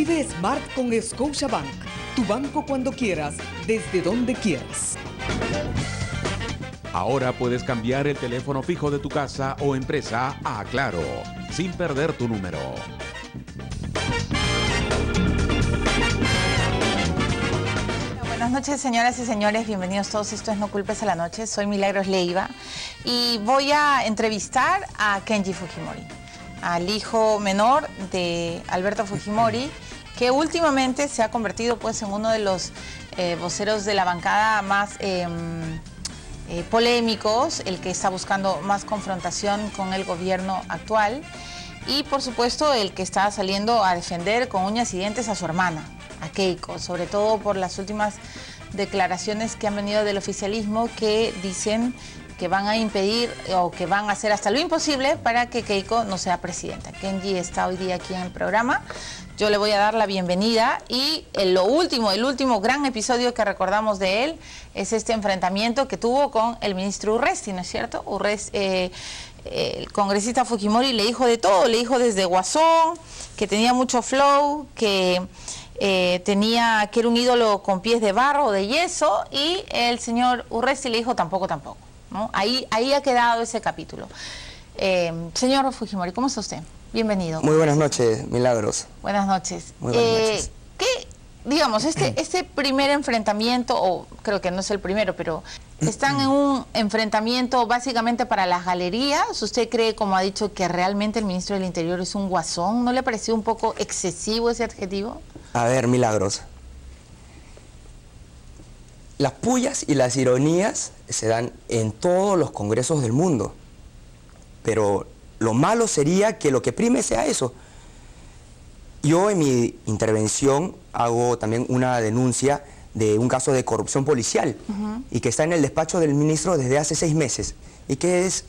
Vive Smart con Scotiabank. Tu banco cuando quieras, desde donde quieras. Ahora puedes cambiar el teléfono fijo de tu casa o empresa a Claro, sin perder tu número. Buenas noches, señoras y señores, bienvenidos todos. Esto es No Culpes a la Noche. Soy Milagros Leiva y voy a entrevistar a Kenji Fujimori, al hijo menor de Alberto Fujimori, que últimamente se ha convertido pues en uno de los voceros de la bancada más polémicos, el que está buscando más confrontación con el gobierno actual y por supuesto el que está saliendo a defender con uñas y dientes a su hermana, a Keiko, sobre todo por las últimas declaraciones que han venido del oficialismo que dicen que van a impedir o que van a hacer hasta lo imposible para que Keiko no sea presidenta. Kenji está hoy día aquí en el programa. Yo le voy a dar la bienvenida y el último gran episodio que recordamos de él es este enfrentamiento que tuvo con el ministro Urresti, ¿no es cierto? El congresista Fujimori le dijo de todo, le dijo desde Guasón, que tenía mucho flow, que era un ídolo con pies de barro o de yeso, y el señor Urresti le dijo tampoco, ¿no? Ahí ha quedado ese capítulo. Señor Fujimori, ¿cómo está usted? Bienvenido. Muy buenas noches, Milagros. Buenas noches. Muy buenas noches. Digamos, este primer enfrentamiento, o creo que no es el primero, pero están en un enfrentamiento básicamente para las galerías. ¿Usted cree, como ha dicho, que realmente el ministro del Interior es un guasón? ¿No le pareció un poco excesivo ese adjetivo? A ver, Milagros. Las pullas y las ironías se dan en todos los congresos del mundo, pero lo malo sería que lo que prime sea eso. Yo en mi intervención hago también una denuncia de un caso de corrupción policial y que está en el despacho del ministro desde hace 6 meses y que es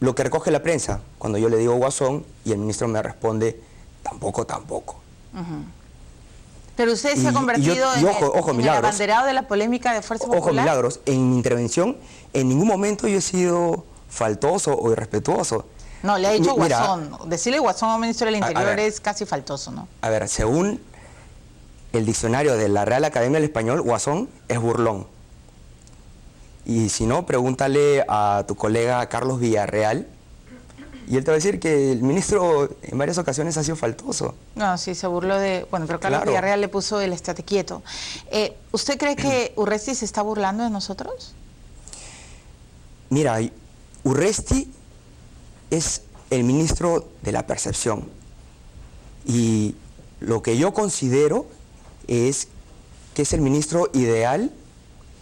lo que recoge la prensa cuando yo le digo guasón y el ministro me responde tampoco. Pero usted se ha convertido en el abanderado de la polémica de Fuerza Popular. Ojo, Milagros, en mi intervención en ningún momento yo he sido faltoso o irrespetuoso. No, le ha dicho guasón. Decirle guasón al ministro del Interior es casi faltoso, ¿no? A ver, según el diccionario de la Real Academia del Español, guasón es burlón. Y si no, pregúntale a tu colega Carlos Villarreal y él te va a decir que el ministro en varias ocasiones ha sido faltoso. No, sí, se burló de... Bueno, pero Carlos Villarreal le puso el estate quieto. ¿Usted cree que Urresti se está burlando de nosotros? Mira, Urresti es el ministro de la percepción y lo que yo considero es que es el ministro ideal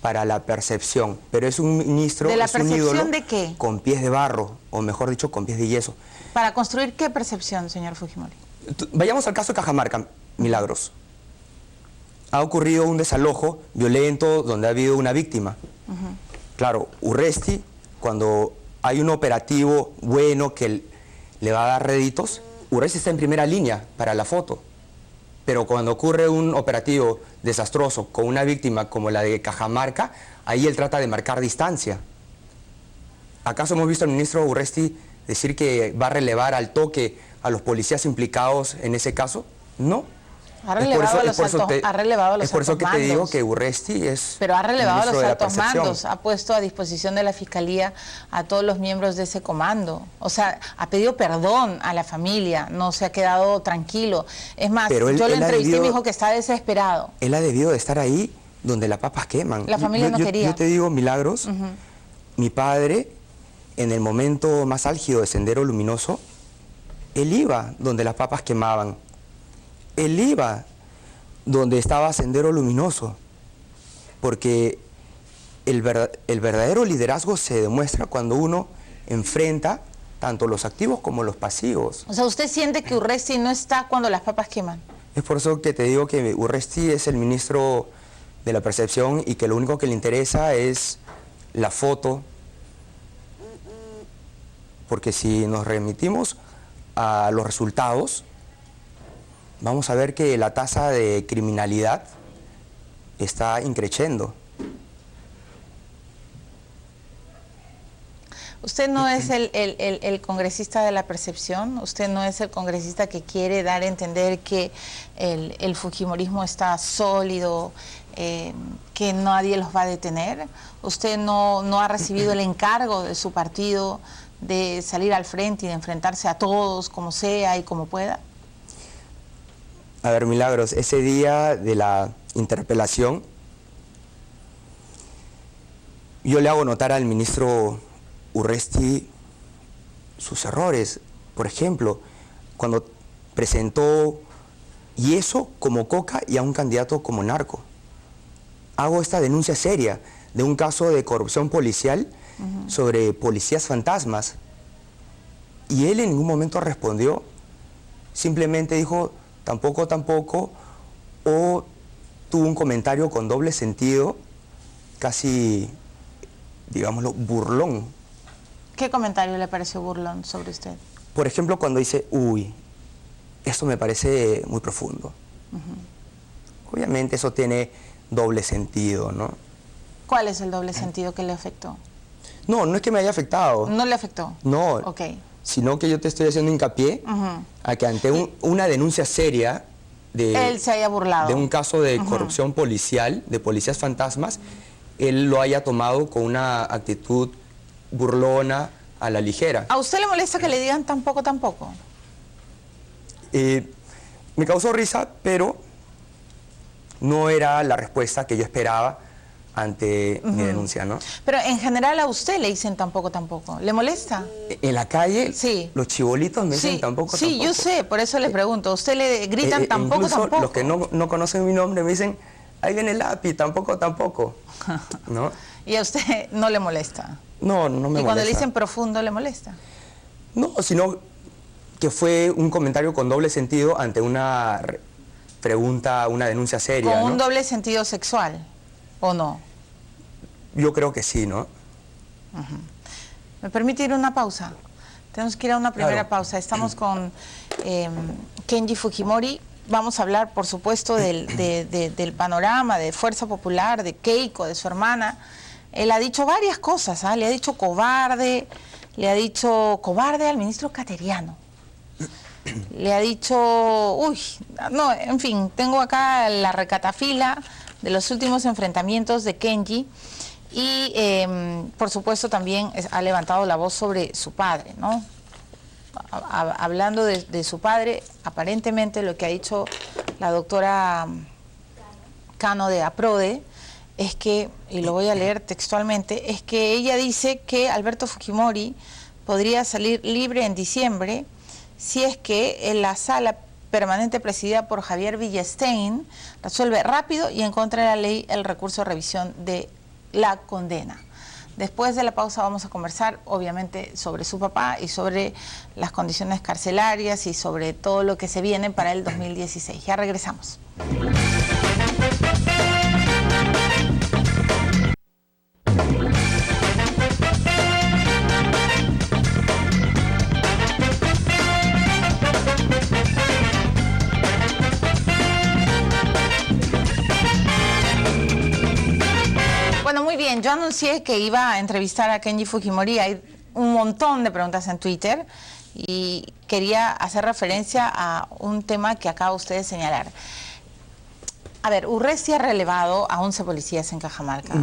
para la percepción, pero es un ministro, ¿de la es un ídolo percepción de qué? Con pies de barro, o mejor dicho, con pies de yeso. ¿Para construir qué percepción, señor Fujimori? Vayamos al caso de Cajamarca, Milagros. Ha ocurrido un desalojo violento donde ha habido una víctima. Claro, Urresti, cuando hay un operativo bueno que le va a dar réditos, Urresti está en primera línea para la foto. Pero cuando ocurre un operativo desastroso con una víctima como la de Cajamarca, ahí él trata de marcar distancia. ¿Acaso hemos visto al ministro Urresti decir que va a relevar al toque a los policías implicados en ese caso? No. Ha relevado a los altos mandos. Es por eso que te digo que Urresti es... Pero ha relevado a los altos mandos, ha puesto a disposición de la Fiscalía a todos los miembros de ese comando. O sea, ha pedido perdón a la familia, no se ha quedado tranquilo. Es más, yo lo entrevisté y me dijo que está desesperado. Él ha debido de estar ahí donde las papas queman. La familia no quería. Yo te digo, Milagros, mi padre, en el momento más álgido de Sendero Luminoso, él iba donde las papas quemaban. Él iba donde estaba Sendero Luminoso, porque el verdadero liderazgo se demuestra cuando uno enfrenta tanto los activos como los pasivos. O sea, ¿usted siente que Urresti no está cuando las papas queman? Es por eso que te digo que Urresti es el ministro de la percepción y que lo único que le interesa es la foto, porque si nos remitimos a los resultados, vamos a ver que la tasa de criminalidad está increciendo. Usted no es el congresista de la percepción, usted no es el congresista que quiere dar a entender que el fujimorismo está sólido, que nadie los va a detener. Usted no ha recibido el encargo de su partido de salir al frente y de enfrentarse a todos como sea y como pueda. A ver, Milagros, ese día de la interpelación, yo le hago notar al ministro Urresti sus errores. Por ejemplo, cuando presentó yeso como coca y a un candidato como narco. Hago esta denuncia seria de un caso de corrupción policial sobre policías fantasmas. Y él en ningún momento respondió. Simplemente dijo, tampoco, tampoco, o tuvo un comentario con doble sentido, casi, digámoslo, burlón. ¿Qué comentario le pareció burlón sobre usted? Por ejemplo, cuando dice, uy, esto me parece muy profundo. Obviamente eso tiene doble sentido, ¿no? ¿Cuál es el doble sentido que le afectó? No, no es que me haya afectado. ¿No le afectó? No, Ok. sino que yo te estoy haciendo hincapié a que ante una denuncia seria Él se haya burlado. de un caso de corrupción policial, de policías fantasmas, él lo haya tomado con una actitud burlona, a la ligera. ¿A usted le molesta que le digan tampoco, tampoco? Me causó risa, pero no era la respuesta que yo esperaba ante mi denuncia, ¿no? Pero en general a usted le dicen tampoco, tampoco. ¿Le molesta? En la calle, Sí. los chibolitos me dicen tampoco, sí, tampoco. yo sé, por eso le pregunto. ¿A usted le gritan tampoco, incluso tampoco? los que no conocen mi nombre me dicen, ahí viene el lápiz, tampoco, tampoco. ¿No? ¿Y a usted no le molesta? No, no me molesta. ¿Y cuando le dicen profundo le molesta? No, sino que fue un comentario con doble sentido ante una pregunta, una denuncia seria, ¿Con ¿no? un doble sentido sexual o no? Yo creo que sí, ¿no? ¿Me permite ir a una pausa? Tenemos que ir a una primera Claro. pausa. Estamos con Kenji Fujimori. Vamos a hablar, por supuesto, del panorama, de Fuerza Popular, de Keiko, de su hermana. Él ha dicho varias cosas, ¿ah? Le ha dicho cobarde al ministro Cateriano. Le ha dicho, no, en fin, tengo acá la recatafila de los últimos enfrentamientos de Kenji y, por supuesto, también ha levantado la voz sobre su padre, ¿no? Hablando de su padre, aparentemente lo que ha dicho la doctora Cano de APRODE es que, y lo voy a leer textualmente, es que ella dice que Alberto Fujimori podría salir libre en diciembre si es que en la sala permanente presidida por Javier Villestein resuelve rápido y en contra de la ley el recurso de revisión de la condena. Después de la pausa vamos a conversar, obviamente, sobre su papá y sobre las condiciones carcelarias y sobre todo lo que se viene para el 2016. Ya regresamos. Bueno, muy bien, yo anuncié que iba a entrevistar a Kenji Fujimori. Hay un montón de preguntas en Twitter y quería hacer referencia a un tema que acaba usted de señalar. A ver, Urresti ha relevado a 11 policías en Cajamarca.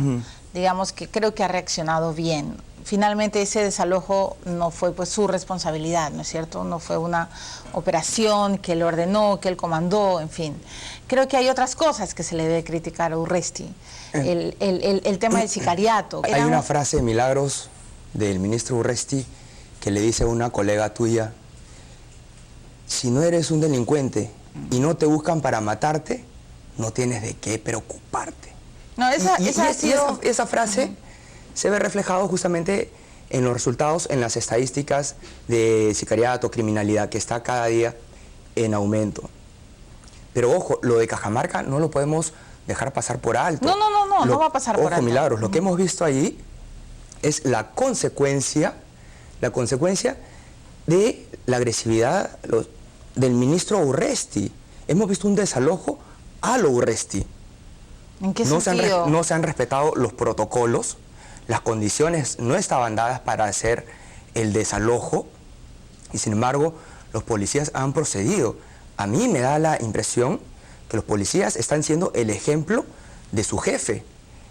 Digamos que creo que ha reaccionado bien. Finalmente ese desalojo no fue pues su responsabilidad, ¿no es cierto? No fue una operación que él ordenó, que él comandó, en fin. Creo que hay otras cosas que se le debe criticar a Urresti. El tema del sicariato. Hay una frase, Milagros, del ministro Urresti, que le dice a una colega tuya, si no eres un delincuente y no te buscan para matarte, no tienes de qué preocuparte. No, esa frase se ve reflejado justamente en los resultados, en las estadísticas de sicariato, criminalidad, que está cada día en aumento. Pero ojo, lo de Cajamarca no lo podemos dejar pasar por alto. No va a pasar por alto. Ojo, Milagros, lo que hemos visto ahí es la consecuencia de la agresividad del ministro Urresti. Hemos visto un desalojo a lo Urresti. ¿En qué sentido? No se han respetado los protocolos, las condiciones no estaban dadas para hacer el desalojo y sin embargo los policías han procedido. A mí me da la impresión que los policías están siendo el ejemplo de su jefe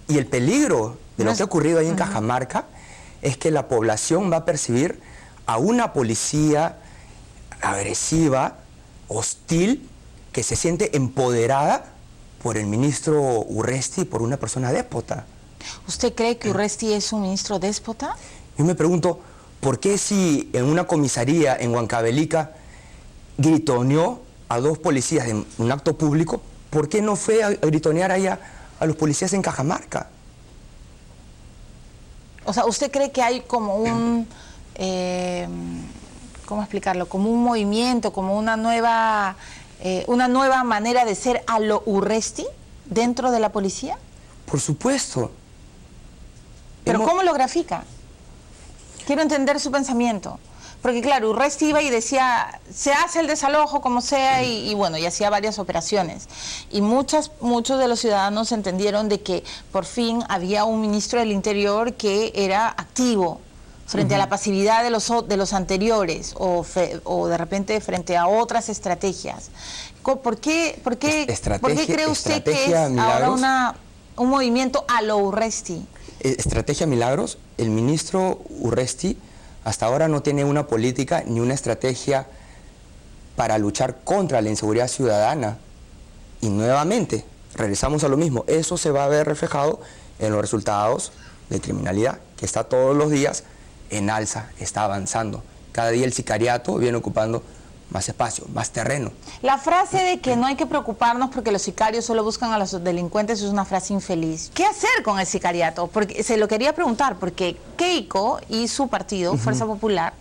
y el peligro de lo que ha ocurrido ahí en Cajamarca es que la población va a percibir a una policía agresiva, hostil, que se siente empoderada por el ministro Urresti, por una persona déspota. ¿Usted cree que Urresti es un ministro déspota? Yo me pregunto, ¿por qué si en una comisaría en Huancavelica gritoneó a 2 policías en un acto público, por qué no fue a gritonear allá a los policías en Cajamarca? O sea, ¿usted cree que hay como un, ¿cómo explicarlo? Como un movimiento, como una nueva manera de ser a lo Urresti dentro de la policía? Por supuesto. ¿Pero cómo lo grafica? Quiero entender su pensamiento. Porque claro, Urresti iba y decía, se hace el desalojo como sea y bueno, y hacía varias operaciones. Y muchos de los ciudadanos entendieron de que por fin había un ministro del Interior que era activo frente a la pasividad de los anteriores o de repente frente a otras estrategias. ¿Por qué cree usted que es ahora un movimiento a lo Urresti? Estrategia Milagros, el ministro Urresti hasta ahora no tiene una política ni una estrategia para luchar contra la inseguridad ciudadana. Y nuevamente, regresamos a lo mismo, eso se va a ver reflejado en los resultados de criminalidad, que está todos los días en alza, está avanzando. Cada día el sicariato viene ocupando más espacio, más terreno. La frase de que no hay que preocuparnos porque los sicarios solo buscan a los delincuentes es una frase infeliz. ¿Qué hacer con el sicariato? Porque se lo quería preguntar, porque Keiko y su partido, Fuerza Popular,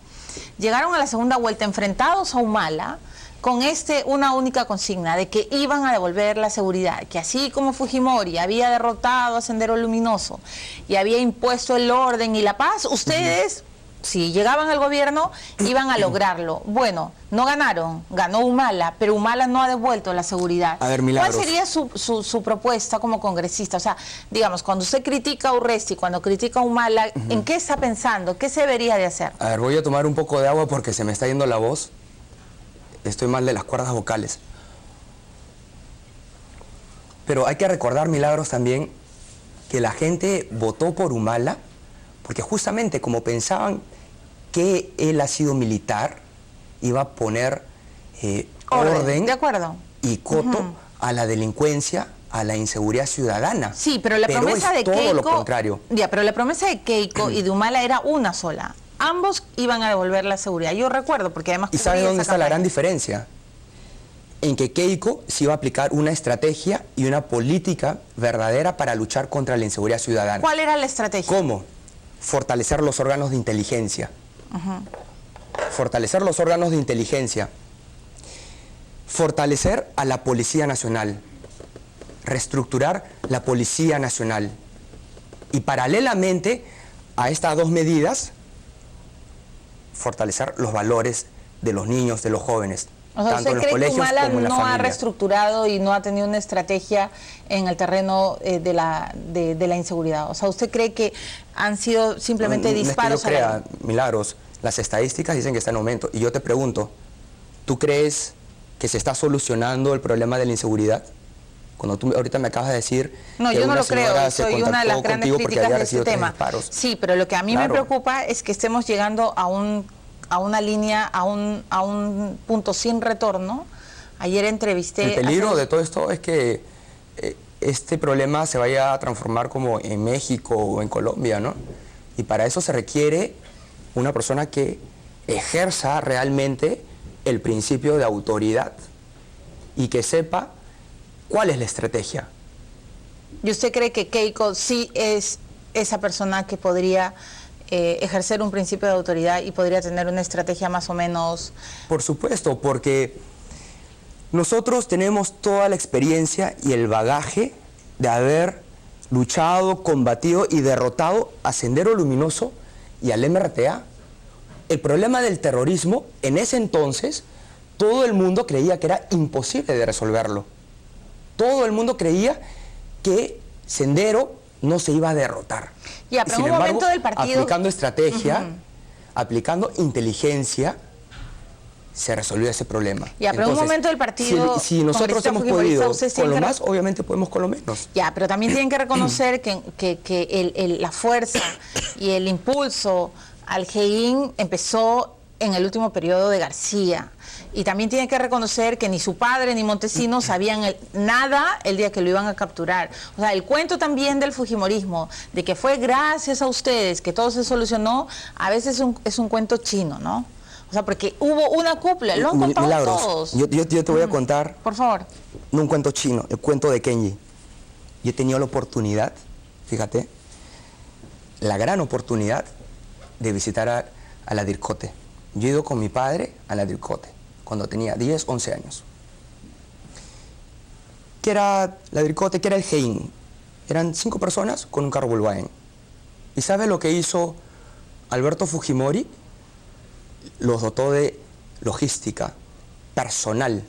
llegaron a la segunda vuelta enfrentados a Humala con una única consigna de que iban a devolver la seguridad, que así como Fujimori había derrotado a Sendero Luminoso y había impuesto el orden y la paz, ustedes... Si llegaban al gobierno, iban a lograrlo. Bueno, no ganaron, ganó Humala, pero Humala no ha devuelto la seguridad. A ver, Milagros. ¿Cuál sería su propuesta como congresista? O sea, digamos, cuando usted critica a Urresti, cuando critica a Humala, ¿en qué está pensando? ¿Qué se debería de hacer? A ver, voy a tomar un poco de agua porque se me está yendo la voz. Estoy mal de las cuerdas vocales. Pero hay que recordar, Milagros, también que la gente votó por Humala porque justamente como pensaban que él ha sido militar, iba a poner orden de acuerdo. Y coto a la delincuencia, a la inseguridad ciudadana. Sí, pero la promesa de todo Keiko... lo contrario. Ya, pero la promesa de Keiko y de Humala era una sola. Ambos iban a devolver la seguridad. Yo recuerdo, porque además... ¿Y sabe dónde está la gran diferencia? En que Keiko sí iba a aplicar una estrategia y una política verdadera para luchar contra la inseguridad ciudadana. ¿Cuál era la estrategia? ¿Cómo? Fortalecer los órganos de inteligencia. Fortalecer los órganos de inteligencia. Fortalecer a la Policía Nacional. Reestructurar la Policía Nacional. Y paralelamente a estas 2 medidas, fortalecer los valores de los niños, de los jóvenes. O sea, tanto en los ¿usted cree que colegios Humala como en la no ha familia. reestructurado y no ha tenido una estrategia en el terreno de la inseguridad? O sea, ¿usted cree que han sido simplemente disparos a la... Milagros, las estadísticas dicen que está en aumento. Y yo te pregunto, ¿tú crees que se está solucionando el problema de la inseguridad? Cuando tú ahorita me acabas de decir... No, que yo no una lo creo, señora soy una de las grandes críticas de este tema. Disparos. Sí, pero lo que a mí me preocupa es que estemos llegando a una línea, a un punto sin retorno. Ayer entrevisté... El peligro de todo esto es que este problema se vaya a transformar como en México o en Colombia, ¿no? Y para eso se requiere una persona que ejerza realmente el principio de autoridad y que sepa cuál es la estrategia. ¿Y usted cree que Keiko sí es esa persona que podría ejercer un principio de autoridad y podría tener una estrategia más o menos? Por supuesto, porque nosotros tenemos toda la experiencia y el bagaje de haber luchado, combatido y derrotado a Sendero Luminoso y al MRTA. El problema del terrorismo, en ese entonces, todo el mundo creía que era imposible de resolverlo. Todo el mundo creía que Sendero no se iba a derrotar. Ya, Y pero sin en un embargo, momento del partido... aplicando estrategia, aplicando inteligencia, se resolvió ese problema. Ya, pero en un momento del partido si nosotros congresista hemos fujimorista, podido ustedes con tienen lo que más, obviamente podemos con lo menos. Ya, pero también tienen que reconocer que la fuerza y el impulso al GEIN empezó en el último periodo de García. Y también tienen que reconocer que ni su padre ni Montesinos sabían nada el día que lo iban a capturar. O sea, el cuento también del fujimorismo, de que fue gracias a ustedes que todo se solucionó, a veces es un cuento chino, ¿no? O sea, porque hubo una cúpula, lo han contado Milagros, todos. yo te voy a contar, Por favor. no un cuento chino, el cuento de Kenji. Yo he tenido la oportunidad, fíjate, la gran oportunidad de visitar a la Dircote. Yo he ido con mi padre a la Dircote cuando tenía 10, 11 años. ¿Qué era la Dircote? ¿Qué era el GEIN? Eran 5 personas con un carro Volkswagen. ¿Y sabe lo que hizo Alberto Fujimori? Los dotó de logística, personal.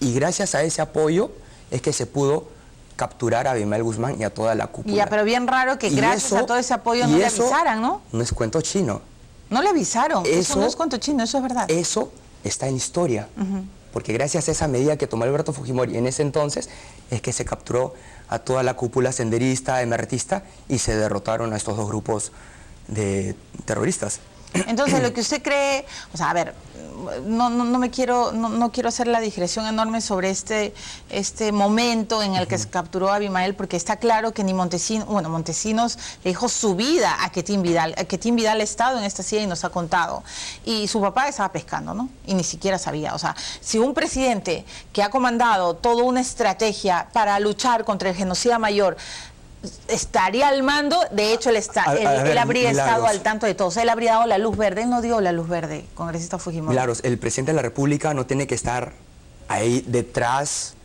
Y gracias a ese apoyo es que se pudo capturar a Abimael Guzmán y a toda la cúpula. Ya, pero bien raro que gracias a todo ese apoyo no le avisaran, ¿no? No es cuento chino. No le avisaron, eso no es cuento chino, eso es verdad. Eso está en historia, porque gracias a esa medida que tomó Alberto Fujimori en ese entonces, es que se capturó a toda la cúpula senderista, emertista, y se derrotaron a estos 2 grupos de terroristas. Entonces, lo que usted cree, o sea, a ver, no quiero hacer la digresión enorme sobre este momento en el que se capturó a Abimael, porque está claro que ni Montesinos le dijo su vida a Quetín Vidal. Quetín Vidal ha estado en esta silla y nos ha contado. Y su papá estaba pescando, ¿no? Y ni siquiera sabía. O sea, si un presidente que ha comandado toda una estrategia para luchar contra el genocida mayor estaría al mando, de hecho él habría estado al tanto de todo, o sea, él habría dado la luz verde, él no dio la luz verde, congresista Fujimori. Milagros, el presidente de la República no tiene que estar ahí detrás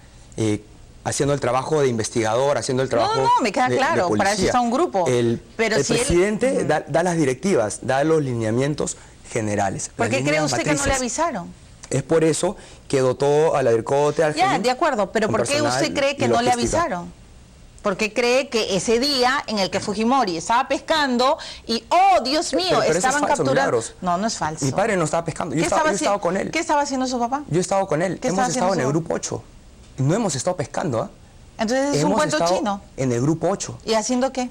haciendo el trabajo de investigador, haciendo el trabajo No, me queda claro, para eso está un grupo. El si presidente da las directivas, da los lineamientos generales. ¿Por qué cree usted que no le avisaron? Es por eso que dotó a la Dircote, al Ya, GEIN, de acuerdo, pero ¿por qué usted cree que no le avisaron? Porque cree que ese día en el que Fujimori estaba pescando y, oh, Dios mío, pero estaban eso es falso, capturando... Milagros. No, no es falso. Mi padre no estaba pescando, yo estaba con él. ¿Qué estaba haciendo su papá? Yo he estado con él, hemos estado en el grupo 8. No hemos estado pescando, ¿ah? Entonces es un cuento chino. En el grupo 8. ¿Y haciendo qué?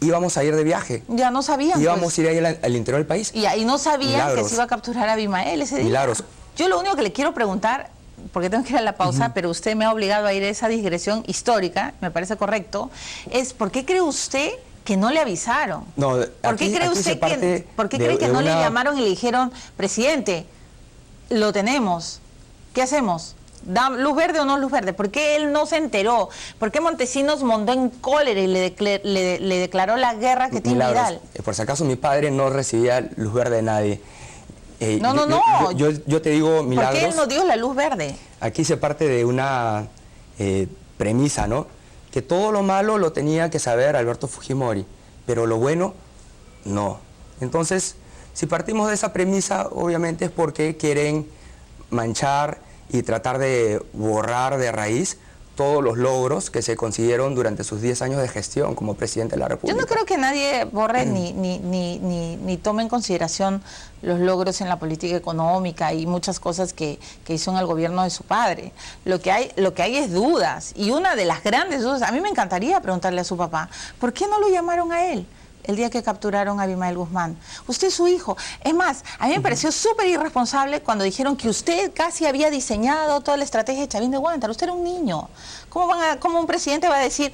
Íbamos a ir de viaje. Ya no sabían. Íbamos a ir ahí al interior del país. Y ahí no sabían Milagros. que se iba a capturar a Abimael ese día. Milagros. Yo lo único que le quiero preguntar, porque tengo que ir a la pausa, pero usted me ha obligado a ir a esa digresión histórica, me parece correcto, es ¿por qué cree usted que no le avisaron? No, ¿Por qué cree usted ¿por qué cree que no le llamaron y le dijeron, presidente, lo tenemos, ¿qué hacemos? ¿Da luz verde o no luz verde? ¿Por qué él no se enteró? ¿Por qué Montesinos montó en cólera y le declaró la guerra a Quetín Vidal? Por si acaso mi padre no recibía luz verde de nadie. No. Yo te digo, Milagros. ¿Por qué él no dio la luz verde? Aquí se parte de una premisa, ¿no? Que todo lo malo lo tenía que saber Alberto Fujimori, pero lo bueno, no. Entonces, si partimos de esa premisa, obviamente es porque quieren manchar y tratar de borrar de raíz todos los logros que se consiguieron durante sus 10 años de gestión como presidente de la República. Yo no creo que nadie borre ni tome en consideración los logros en la política económica y muchas cosas que hizo en el gobierno de su padre. Lo que hay es dudas, y una de las grandes dudas, a mí me encantaría preguntarle a su papá, ¿por qué no lo llamaron a él el día que capturaron a Abimael Guzmán? Usted es su hijo. Es más, a mí me pareció súper irresponsable cuando dijeron que usted casi había diseñado toda la estrategia de Chavín de Huántar. Usted era un niño. ¿Cómo un presidente va a decir,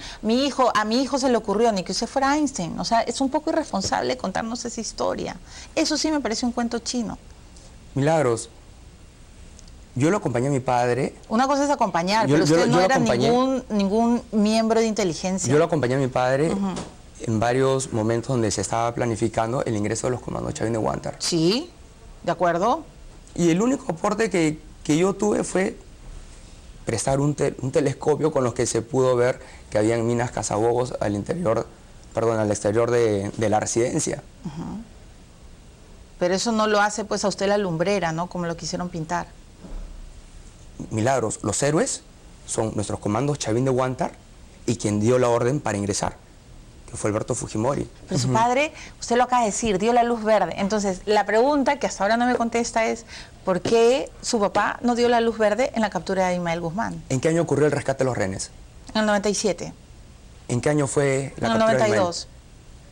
a mi hijo se le ocurrió, ni que usted fuera Einstein? O sea, es un poco irresponsable contarnos esa historia. Eso sí me parece un cuento chino. Milagros, yo lo acompañé a mi padre. Una cosa es acompañar, pero usted no era ningún miembro de inteligencia. Yo lo acompañé a mi padre en varios momentos donde se estaba planificando el ingreso de los comandos Chavín de Huántar. Sí, ¿de acuerdo? Y el único aporte que yo tuve fue prestar un telescopio con los que se pudo ver que habían minas cazabobos al exterior de la residencia. Pero eso no lo hace pues a usted la lumbrera, ¿no? Como lo quisieron pintar. Milagros, los héroes son nuestros comandos Chavín de Huántar y quien dio la orden para ingresar. fue Alberto Fujimori. Pero su padre, usted lo acaba de decir, dio la luz verde. Entonces, la pregunta que hasta ahora no me contesta es, ¿por qué su papá no dio la luz verde en la captura de Abimael Guzmán? ¿En qué año ocurrió el rescate de los rehenes? En el 97. ¿En qué año fue la En el captura de Abimael? 92.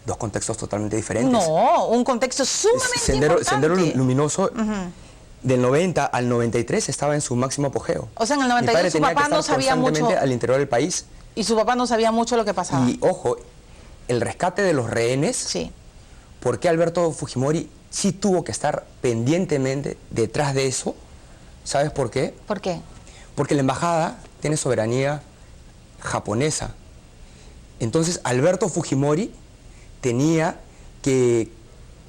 Dos contextos totalmente diferentes. No, un contexto sumamente importante. Sendero Luminoso, del 90 al 93 estaba en su máximo apogeo. O sea, en el Mi 92 padre su tenía papá que no estar sabía mucho. constantemente al interior del país. Y su papá no sabía mucho lo que pasaba. Y ojo, el rescate de los rehenes, Sí. ¿por qué Alberto Fujimori sí tuvo que estar pendientemente detrás de eso? ¿Sabes por qué? ¿Por qué? Porque la embajada tiene soberanía japonesa. Entonces Alberto Fujimori tenía que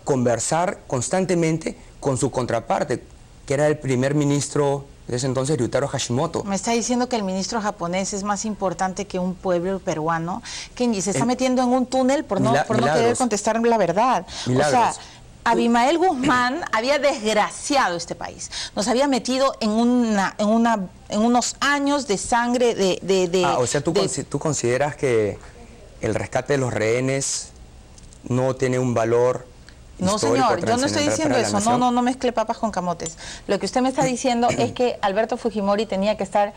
conversar constantemente con su contraparte, que era el primer ministro de ese entonces, Ryutaro Hashimoto. Me está diciendo que el ministro japonés es más importante que un pueblo peruano. Kenji se está metiendo en un túnel por no querer contestar la verdad. Milagros. O sea, Abimael Guzmán había desgraciado este país. Nos había metido en unos años de sangre o sea, ¿tú consideras que el rescate de los rehenes no tiene un valor No, histórico, señor, yo no estoy trascendental diciendo para la eso, nación? no mezcle papas con camotes. Lo que usted me está diciendo es que Alberto Fujimori tenía que estar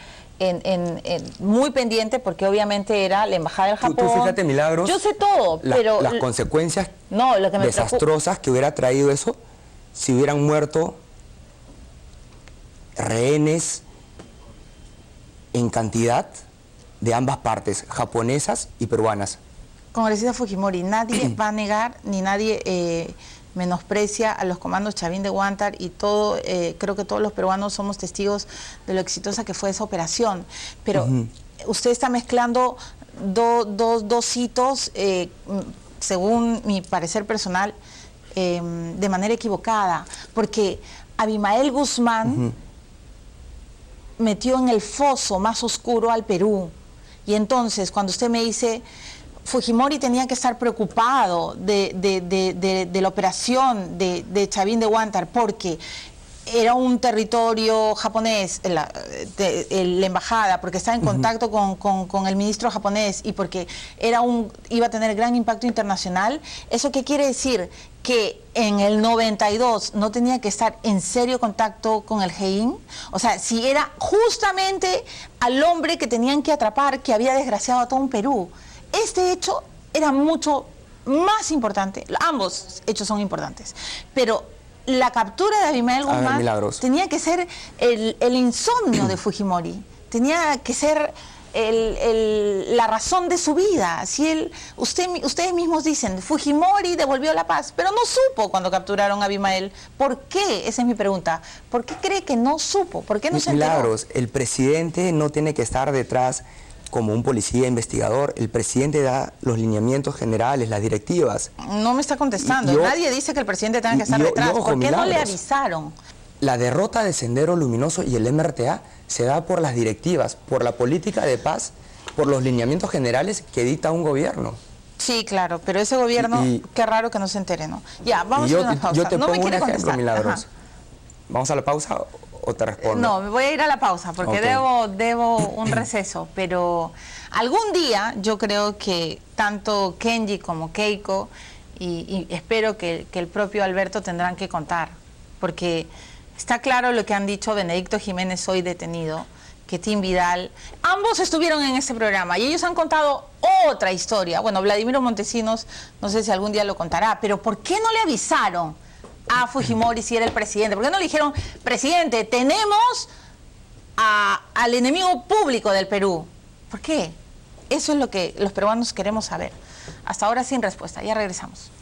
muy pendiente porque obviamente era la embajada del Japón. Tú fíjate, Milagros. Yo sé todo, pero... Las consecuencias no, lo que me desastrosas que hubiera traído eso si hubieran muerto rehenes en cantidad de ambas partes, japonesas y peruanas. Congresista Fujimori, nadie va a negar ni nadie menosprecia a los comandos Chavín de Huántar y todo, creo que todos los peruanos somos testigos de lo exitosa que fue esa operación. Pero usted está mezclando dos hitos, según mi parecer personal, de manera equivocada, porque Abimael Guzmán metió en el foso más oscuro al Perú. Y entonces, cuando usted me dice... Fujimori tenía que estar preocupado de la operación de Chavín de Huántar porque era un territorio japonés, la embajada, porque estaba en contacto con el ministro japonés y porque iba a tener gran impacto internacional. ¿Eso qué quiere decir? Que en el 92 no tenía que estar en serio contacto con el GEIN. O sea, si era justamente al hombre que tenían que atrapar, que había desgraciado a todo un Perú. Este hecho era mucho más importante, ambos hechos son importantes, pero la captura de Abimael Guzmán tenía que ser el insomnio de Fujimori, tenía que ser la razón de su vida. Si ustedes mismos dicen, Fujimori devolvió la paz, pero no supo cuando capturaron a Abimael. ¿Por qué? Esa es mi pregunta. ¿Por qué cree que no supo? ¿Por qué no se enteró? Milagros, el presidente no tiene que estar detrás como un policía investigador. El presidente da los lineamientos generales, las directivas. No me está contestando. Nadie dice que el presidente tenga que estar detrás. ¿Por qué no le avisaron? La derrota de Sendero Luminoso y el MRTA se da por las directivas, por la política de paz, por los lineamientos generales que dicta un gobierno. Sí, claro, pero ese gobierno, qué raro que no se entere, ¿no? Ya, vamos a una pausa. Yo te no pongo me quiere un ejemplo, contestar. Milagros. Ajá. ¿Vamos a la pausa o te respondo? No, me voy a ir a la pausa porque debo un receso, pero algún día yo creo que tanto Kenji como Keiko y espero que el propio Alberto tendrán que contar, porque está claro lo que han dicho Benedicto Jiménez, hoy detenido, que Tim Vidal, ambos estuvieron en este programa y ellos han contado otra historia. Bueno, Vladimiro Montesinos, no sé si algún día lo contará, pero ¿por qué no le avisaron a Fujimori si era el presidente? ¿Por qué no le dijeron, presidente, tenemos al enemigo público del Perú? ¿Por qué? Eso es lo que los peruanos queremos saber. Hasta ahora sin respuesta. Ya regresamos.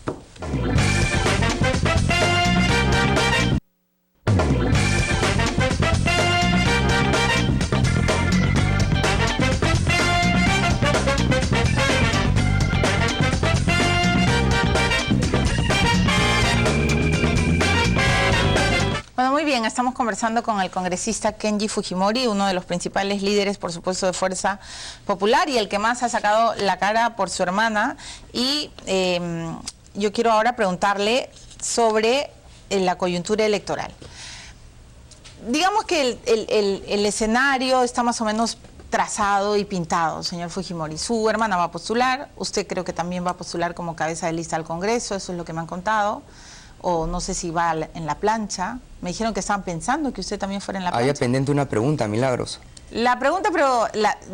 Bueno, muy bien, estamos conversando con el congresista Kenji Fujimori, uno de los principales líderes, por supuesto, de Fuerza Popular y el que más ha sacado la cara por su hermana. Y yo quiero ahora preguntarle sobre la coyuntura electoral. Digamos que el escenario está más o menos trazado y pintado, señor Fujimori. Su hermana va a postular, usted creo que también va a postular como cabeza de lista al Congreso, eso es lo que me han contado, o no sé si va en la plancha. Me dijeron que estaban pensando que usted también fuera en la plancha. Había pendiente una pregunta, Milagros. La pregunta, pero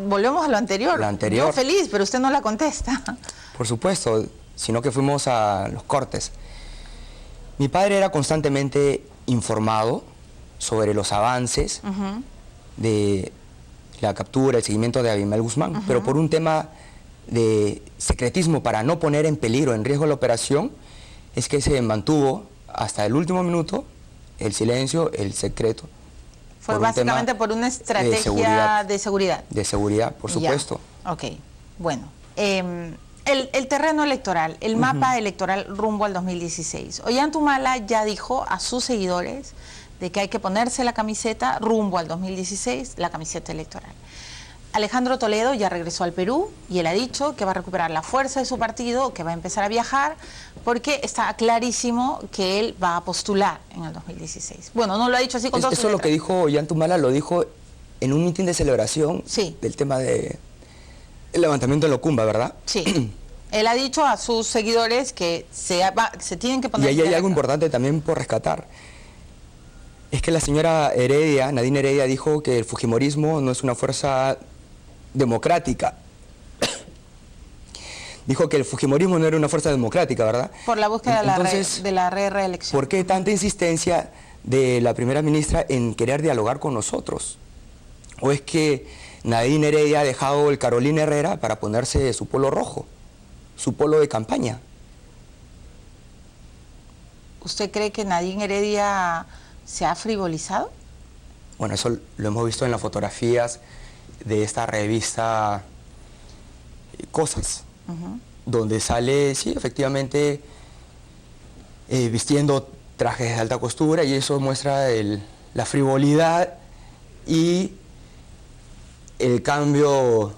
volvemos a lo anterior. La anterior. Yo feliz, pero usted no la contesta. Por supuesto, sino que fuimos a los cortes. Mi padre era constantemente informado sobre los avances de la captura, el seguimiento de Abimael Guzmán, pero por un tema de secretismo para no poner en peligro, en riesgo la operación, es que se mantuvo hasta el último minuto el silencio, el secreto. Fue básicamente por una estrategia de seguridad. De seguridad, por supuesto. Ya. Ok, bueno. El terreno electoral, el mapa electoral rumbo al 2016. Ollanta Humala ya dijo a sus seguidores de que hay que ponerse la camiseta rumbo al 2016, la camiseta electoral. Alejandro Toledo ya regresó al Perú y él ha dicho que va a recuperar la fuerza de su partido, que va a empezar a viajar, porque está clarísimo que él va a postular en el 2016. Bueno, no lo ha dicho así con todo. Eso es lo que dijo Ollanta Humala, lo dijo en un mitin de celebración del tema del levantamiento de Locumba, ¿verdad? Sí. Él ha dicho a sus seguidores que se tienen que poner... Y ahí hay algo importante también por rescatar. Es que la señora Heredia, Nadine Heredia, dijo que el fujimorismo no es una fuerza democrática. Dijo que el fujimorismo no era una fuerza democrática, ¿verdad? Por la búsqueda de la reelección. ¿Por qué tanta insistencia de la primera ministra en querer dialogar con nosotros? ¿O es que Nadine Heredia ha dejado el Carolina Herrera para ponerse su polo rojo, su polo de campaña? ¿Usted cree que Nadine Heredia se ha frivolizado? Bueno, eso lo hemos visto en las fotografías de esta revista Cosas, donde sale, sí, efectivamente, vistiendo trajes de alta costura, y eso muestra la frivolidad y el cambio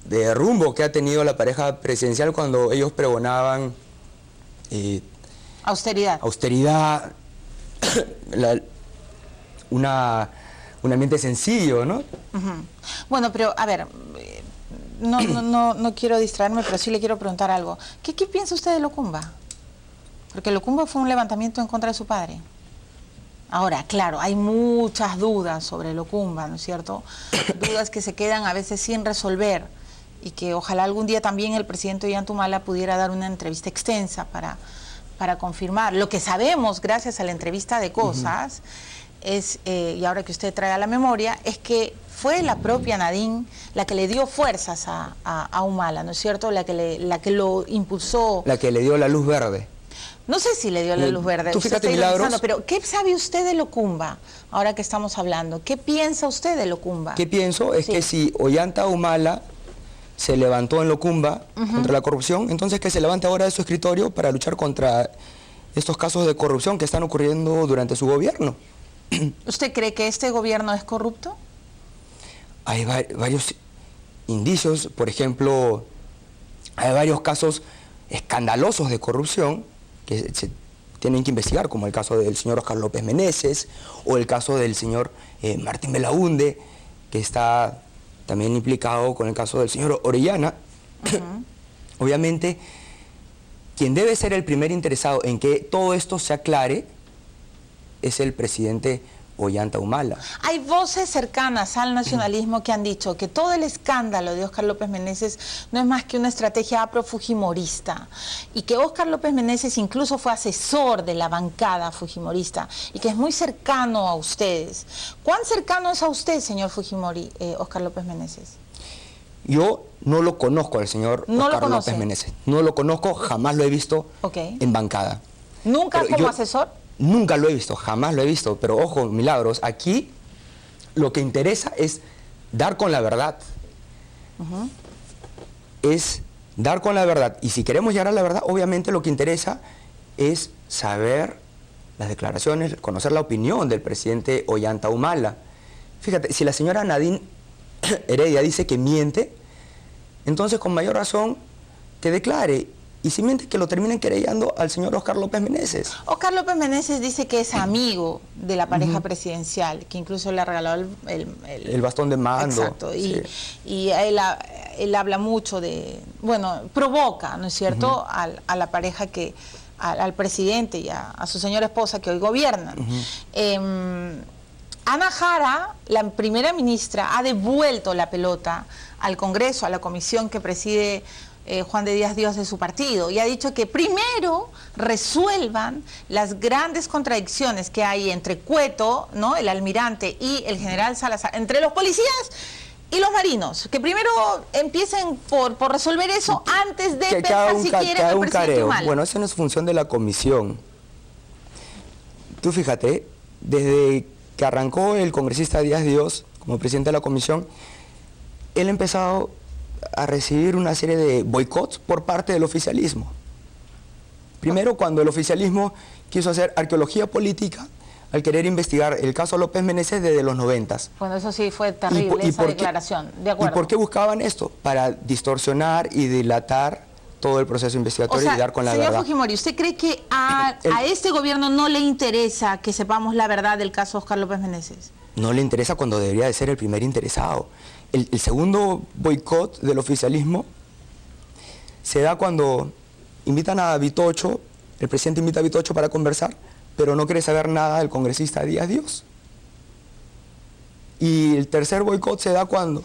de rumbo que ha tenido la pareja presidencial cuando ellos pregonaban austeridad, un ambiente sencillo, ¿no? Bueno, pero a ver, no quiero distraerme, pero sí le quiero preguntar algo. ¿Qué piensa usted de Locumba? Porque Locumba fue un levantamiento en contra de su padre. Ahora, claro, hay muchas dudas sobre Locumba, ¿no es cierto? Dudas que se quedan a veces sin resolver y que ojalá algún día también el presidente Ollanta Humala pudiera dar una entrevista extensa para confirmar. Lo que sabemos, gracias a la entrevista de Cosas, es, y ahora que usted trae a la memoria, es que fue la propia Nadine la que le dio fuerzas a Humala, ¿no es cierto? La que lo impulsó. La que le dio la luz verde. No sé si le dio la luz verde. Tú fíjate, Milagros, pero ¿qué sabe usted de Locumba, ahora que estamos hablando? ¿Qué piensa usted de Locumba? ¿Qué pienso? Es que si Ollanta Humala se levantó en Locumba contra la corrupción, entonces que se levante ahora de su escritorio para luchar contra estos casos de corrupción que están ocurriendo durante su gobierno. ¿Usted cree que este gobierno es corrupto? Hay varios indicios, por ejemplo, hay varios casos escandalosos de corrupción que se tienen que investigar, como el caso del señor Oscar López Meneses o el caso del señor Martín Belaúnde, que está también implicado con el caso del señor Orellana. Obviamente, quien debe ser el primer interesado en que todo esto se aclare es el presidente Ollanta Humala. Hay voces cercanas al nacionalismo que han dicho que todo el escándalo de Oscar López Meneses no es más que una estrategia aprofujimorista y que Oscar López Meneses incluso fue asesor de la bancada fujimorista y que es muy cercano a ustedes. ¿Cuán cercano es a usted, señor Fujimori, Oscar López Meneses? Yo no lo conozco al señor Oscar López Meneses. No lo conozco, jamás lo he visto en bancada. ¿Nunca como asesor? Nunca lo he visto, jamás lo he visto, pero ojo, Milagros, aquí lo que interesa es dar con la verdad. Es dar con la verdad. Y si queremos llegar a la verdad, obviamente lo que interesa es saber las declaraciones, conocer la opinión del presidente Ollanta Humala. Fíjate, si la señora Nadine Heredia dice que miente, entonces con mayor razón que declare y simplemente que lo terminen querellando al señor Óscar López Meneses. Óscar López Meneses dice que es amigo de la pareja presidencial, que incluso le ha regalado el bastón de mando. Exacto, sí. y él habla mucho de, bueno, provoca, ¿no es cierto?, a la pareja que, al presidente y a su señora esposa que hoy gobiernan. Ana Jara, la primera ministra, ha devuelto la pelota al Congreso, a la comisión que preside Juan de Díaz Dios de su partido, y ha dicho que primero resuelvan las grandes contradicciones que hay entre Cueto, ¿no?, el almirante, y el general Salazar, entre los policías y los marinos, que primero empiecen por resolver eso antes de pensar si quieren al presidente Humala. Bueno, eso no es función de la comisión. Tú fíjate, desde que arrancó el congresista Díaz Dios como presidente de la comisión, él ha empezado a recibir una serie de boicots por parte del oficialismo. Primero, cuando el oficialismo quiso hacer arqueología política al querer investigar el caso López Meneses desde los 90s. Bueno, eso sí fue terrible, esa declaración. De acuerdo. ¿Y por qué buscaban esto? Para distorsionar y dilatar todo el proceso investigatorio y dar con la verdad. Señor Fujimori, ¿usted cree que a este gobierno no le interesa que sepamos la verdad del caso Óscar López Meneses? No le interesa cuando debería de ser el primer interesado. El segundo boicot del oficialismo se da cuando invitan a Vitocho, el presidente invita a Vitocho para conversar, pero no quiere saber nada del congresista Díaz Dios. Y el tercer boicot se da cuando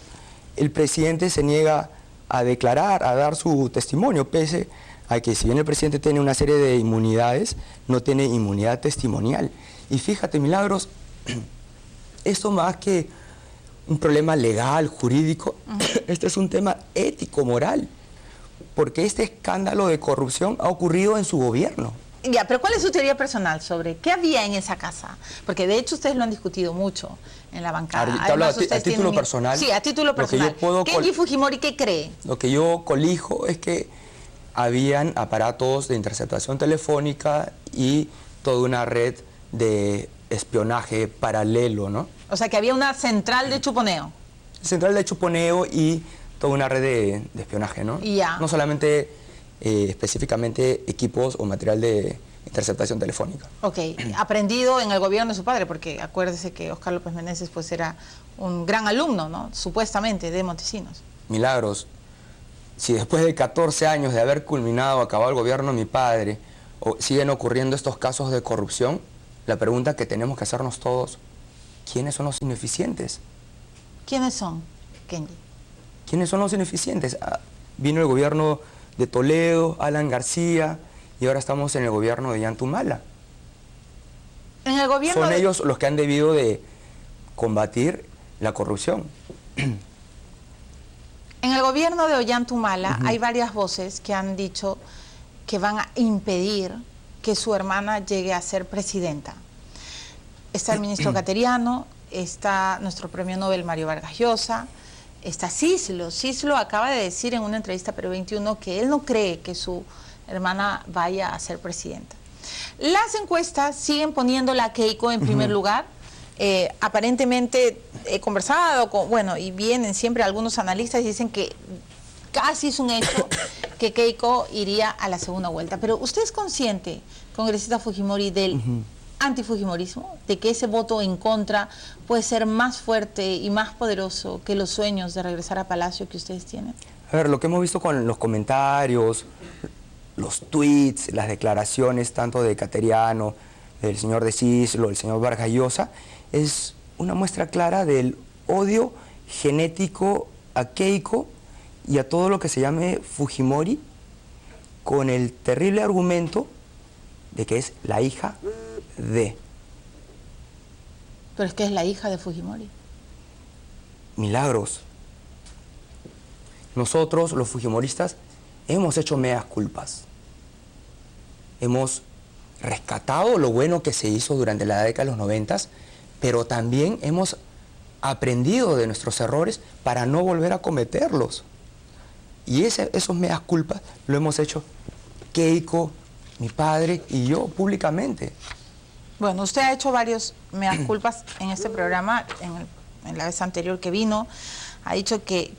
el presidente se niega a declarar, a dar su testimonio, pese a que si bien el presidente tiene una serie de inmunidades, no tiene inmunidad testimonial. Y fíjate, Milagros, esto más que un problema legal, jurídico, este es un tema ético, moral, porque este escándalo de corrupción ha ocurrido en su gobierno. Ya, pero ¿cuál es su teoría personal sobre qué había en esa casa? Porque de hecho ustedes lo han discutido mucho en la bancada. Además, a título personal. Sí, a título personal. Kenji Fujimori, ¿qué cree? Lo que yo colijo es que habían aparatos de interceptación telefónica y toda una red de espionaje paralelo, ¿no? O sea, que había una central de chuponeo. Central de chuponeo y toda una red de espionaje, ¿no? Ya. No solamente específicamente equipos o material de interceptación telefónica. Ok, aprendido en el gobierno de su padre, porque acuérdese que Óscar López Meneses pues era un gran alumno, ¿no?, supuestamente, de Montesinos. Milagros, si después de 14 años de haber culminado, acabado el gobierno de mi padre, siguen ocurriendo estos casos de corrupción, la pregunta que tenemos que hacernos todos, ¿quiénes son los ineficientes? ¿Quiénes son, Kenji? ¿Quiénes son los ineficientes? Vino el gobierno de Toledo, Alan García, y ahora estamos en el gobierno de Ollanta Humala. En el gobierno son ellos los que han debido de combatir la corrupción. En el gobierno de Ollanta Humala hay varias voces que han dicho que van a impedir que su hermana llegue a ser presidenta. Está el ministro Cateriano, está nuestro premio Nobel Mario Vargas Llosa, está Cislo. Cislo acaba de decir en una entrevista a Perú 21 que él no cree que su hermana vaya a ser presidenta. Las encuestas siguen poniéndola a Keiko en primer lugar. Aparentemente he conversado con, bueno, y vienen siempre algunos analistas y dicen que casi es un hecho que Keiko iría a la segunda vuelta. Pero ¿usted es consciente, congresista Fujimori, del antifujimorismo, de que ese voto en contra puede ser más fuerte y más poderoso que los sueños de regresar a Palacio que ustedes tienen? A ver, lo que hemos visto con los comentarios, los tweets, las declaraciones tanto de Cateriano, del señor de Cislo, del señor Vargas Llosa, es una muestra clara del odio genético a Keiko y a todo lo que se llame Fujimori, con el terrible argumento de que es la hija de. Pero es que es la hija de Fujimori. Milagros. Nosotros, los fujimoristas, hemos hecho meas culpas. Hemos rescatado lo bueno que se hizo durante la década de los 90, pero también hemos aprendido de nuestros errores para no volver a cometerlos. Y esos meas culpas lo hemos hecho Keiko, mi padre y yo públicamente. Bueno, usted ha hecho varios meas culpas en este programa, en la vez anterior que vino ha dicho que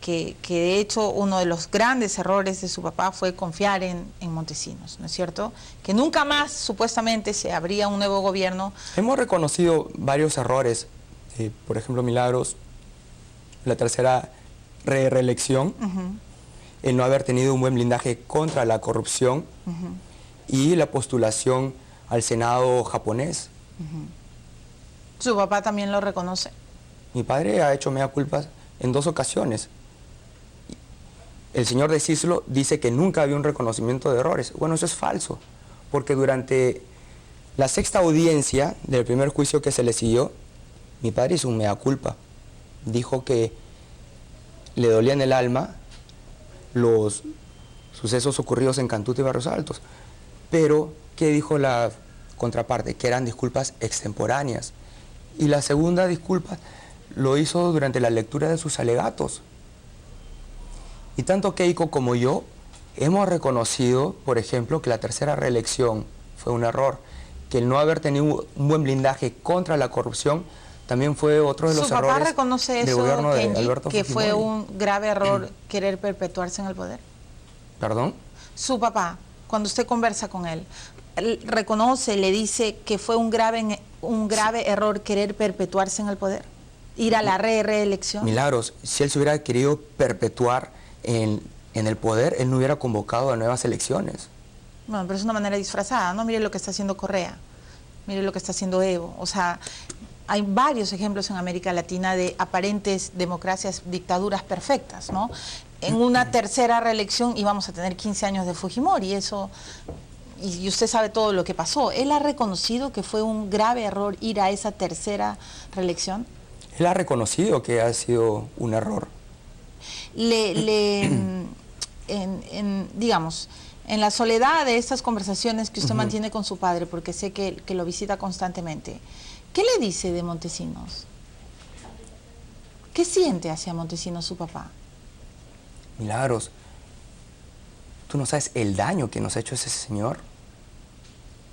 de hecho uno de los grandes errores de su papá fue confiar en Montesinos, ¿no es cierto? Que nunca más supuestamente se habría un nuevo gobierno. Hemos reconocido varios errores, por ejemplo, Milagros, la tercera reelección, el no haber tenido un buen blindaje contra la corrupción y la postulación al Senado japonés. ¿Su papá también lo reconoce? Mi padre ha hecho mea culpa en 2 ocasiones. El señor de Cislo dice que nunca había un reconocimiento de errores. Bueno, eso es falso, porque durante la 6ª audiencia del primer juicio que se le siguió, mi padre hizo un mea culpa. Dijo que le dolía en el alma los sucesos ocurridos en Cantuta y Barrios Altos. Pero, ¿qué dijo la contraparte? Que eran disculpas extemporáneas. Y la segunda disculpa lo hizo durante la lectura de sus alegatos. Y tanto Keiko como yo hemos reconocido, por ejemplo, que la tercera reelección fue un error, que el no haber tenido un buen blindaje contra la corrupción también fue otro de los errores. ¿Su papá reconoce eso, Kenji, que fue un grave error querer perpetuarse en el poder? ¿Perdón? Su papá, cuando usted conversa con él reconoce, le dice que fue un grave error querer perpetuarse en el poder, ir a la reelección. Milagros, si él se hubiera querido perpetuar en el poder, él no hubiera convocado a nuevas elecciones. Bueno, pero es una manera disfrazada, ¿no? Mire lo que está haciendo Correa, mire lo que está haciendo Evo. O sea, hay varios ejemplos en América Latina de aparentes democracias, dictaduras perfectas, ¿no? En una tercera reelección íbamos a tener 15 años de Fujimori, eso... Y usted sabe todo lo que pasó. ¿Él ha reconocido que fue un grave error ir a esa tercera reelección? Él ha reconocido que ha sido un error. Digamos, en la soledad de estas conversaciones que usted mantiene con su padre, porque sé que lo visita constantemente, ¿qué le dice de Montesinos? ¿Qué siente hacia Montesinos su papá? Milagros, tú no sabes el daño que nos ha hecho ese señor.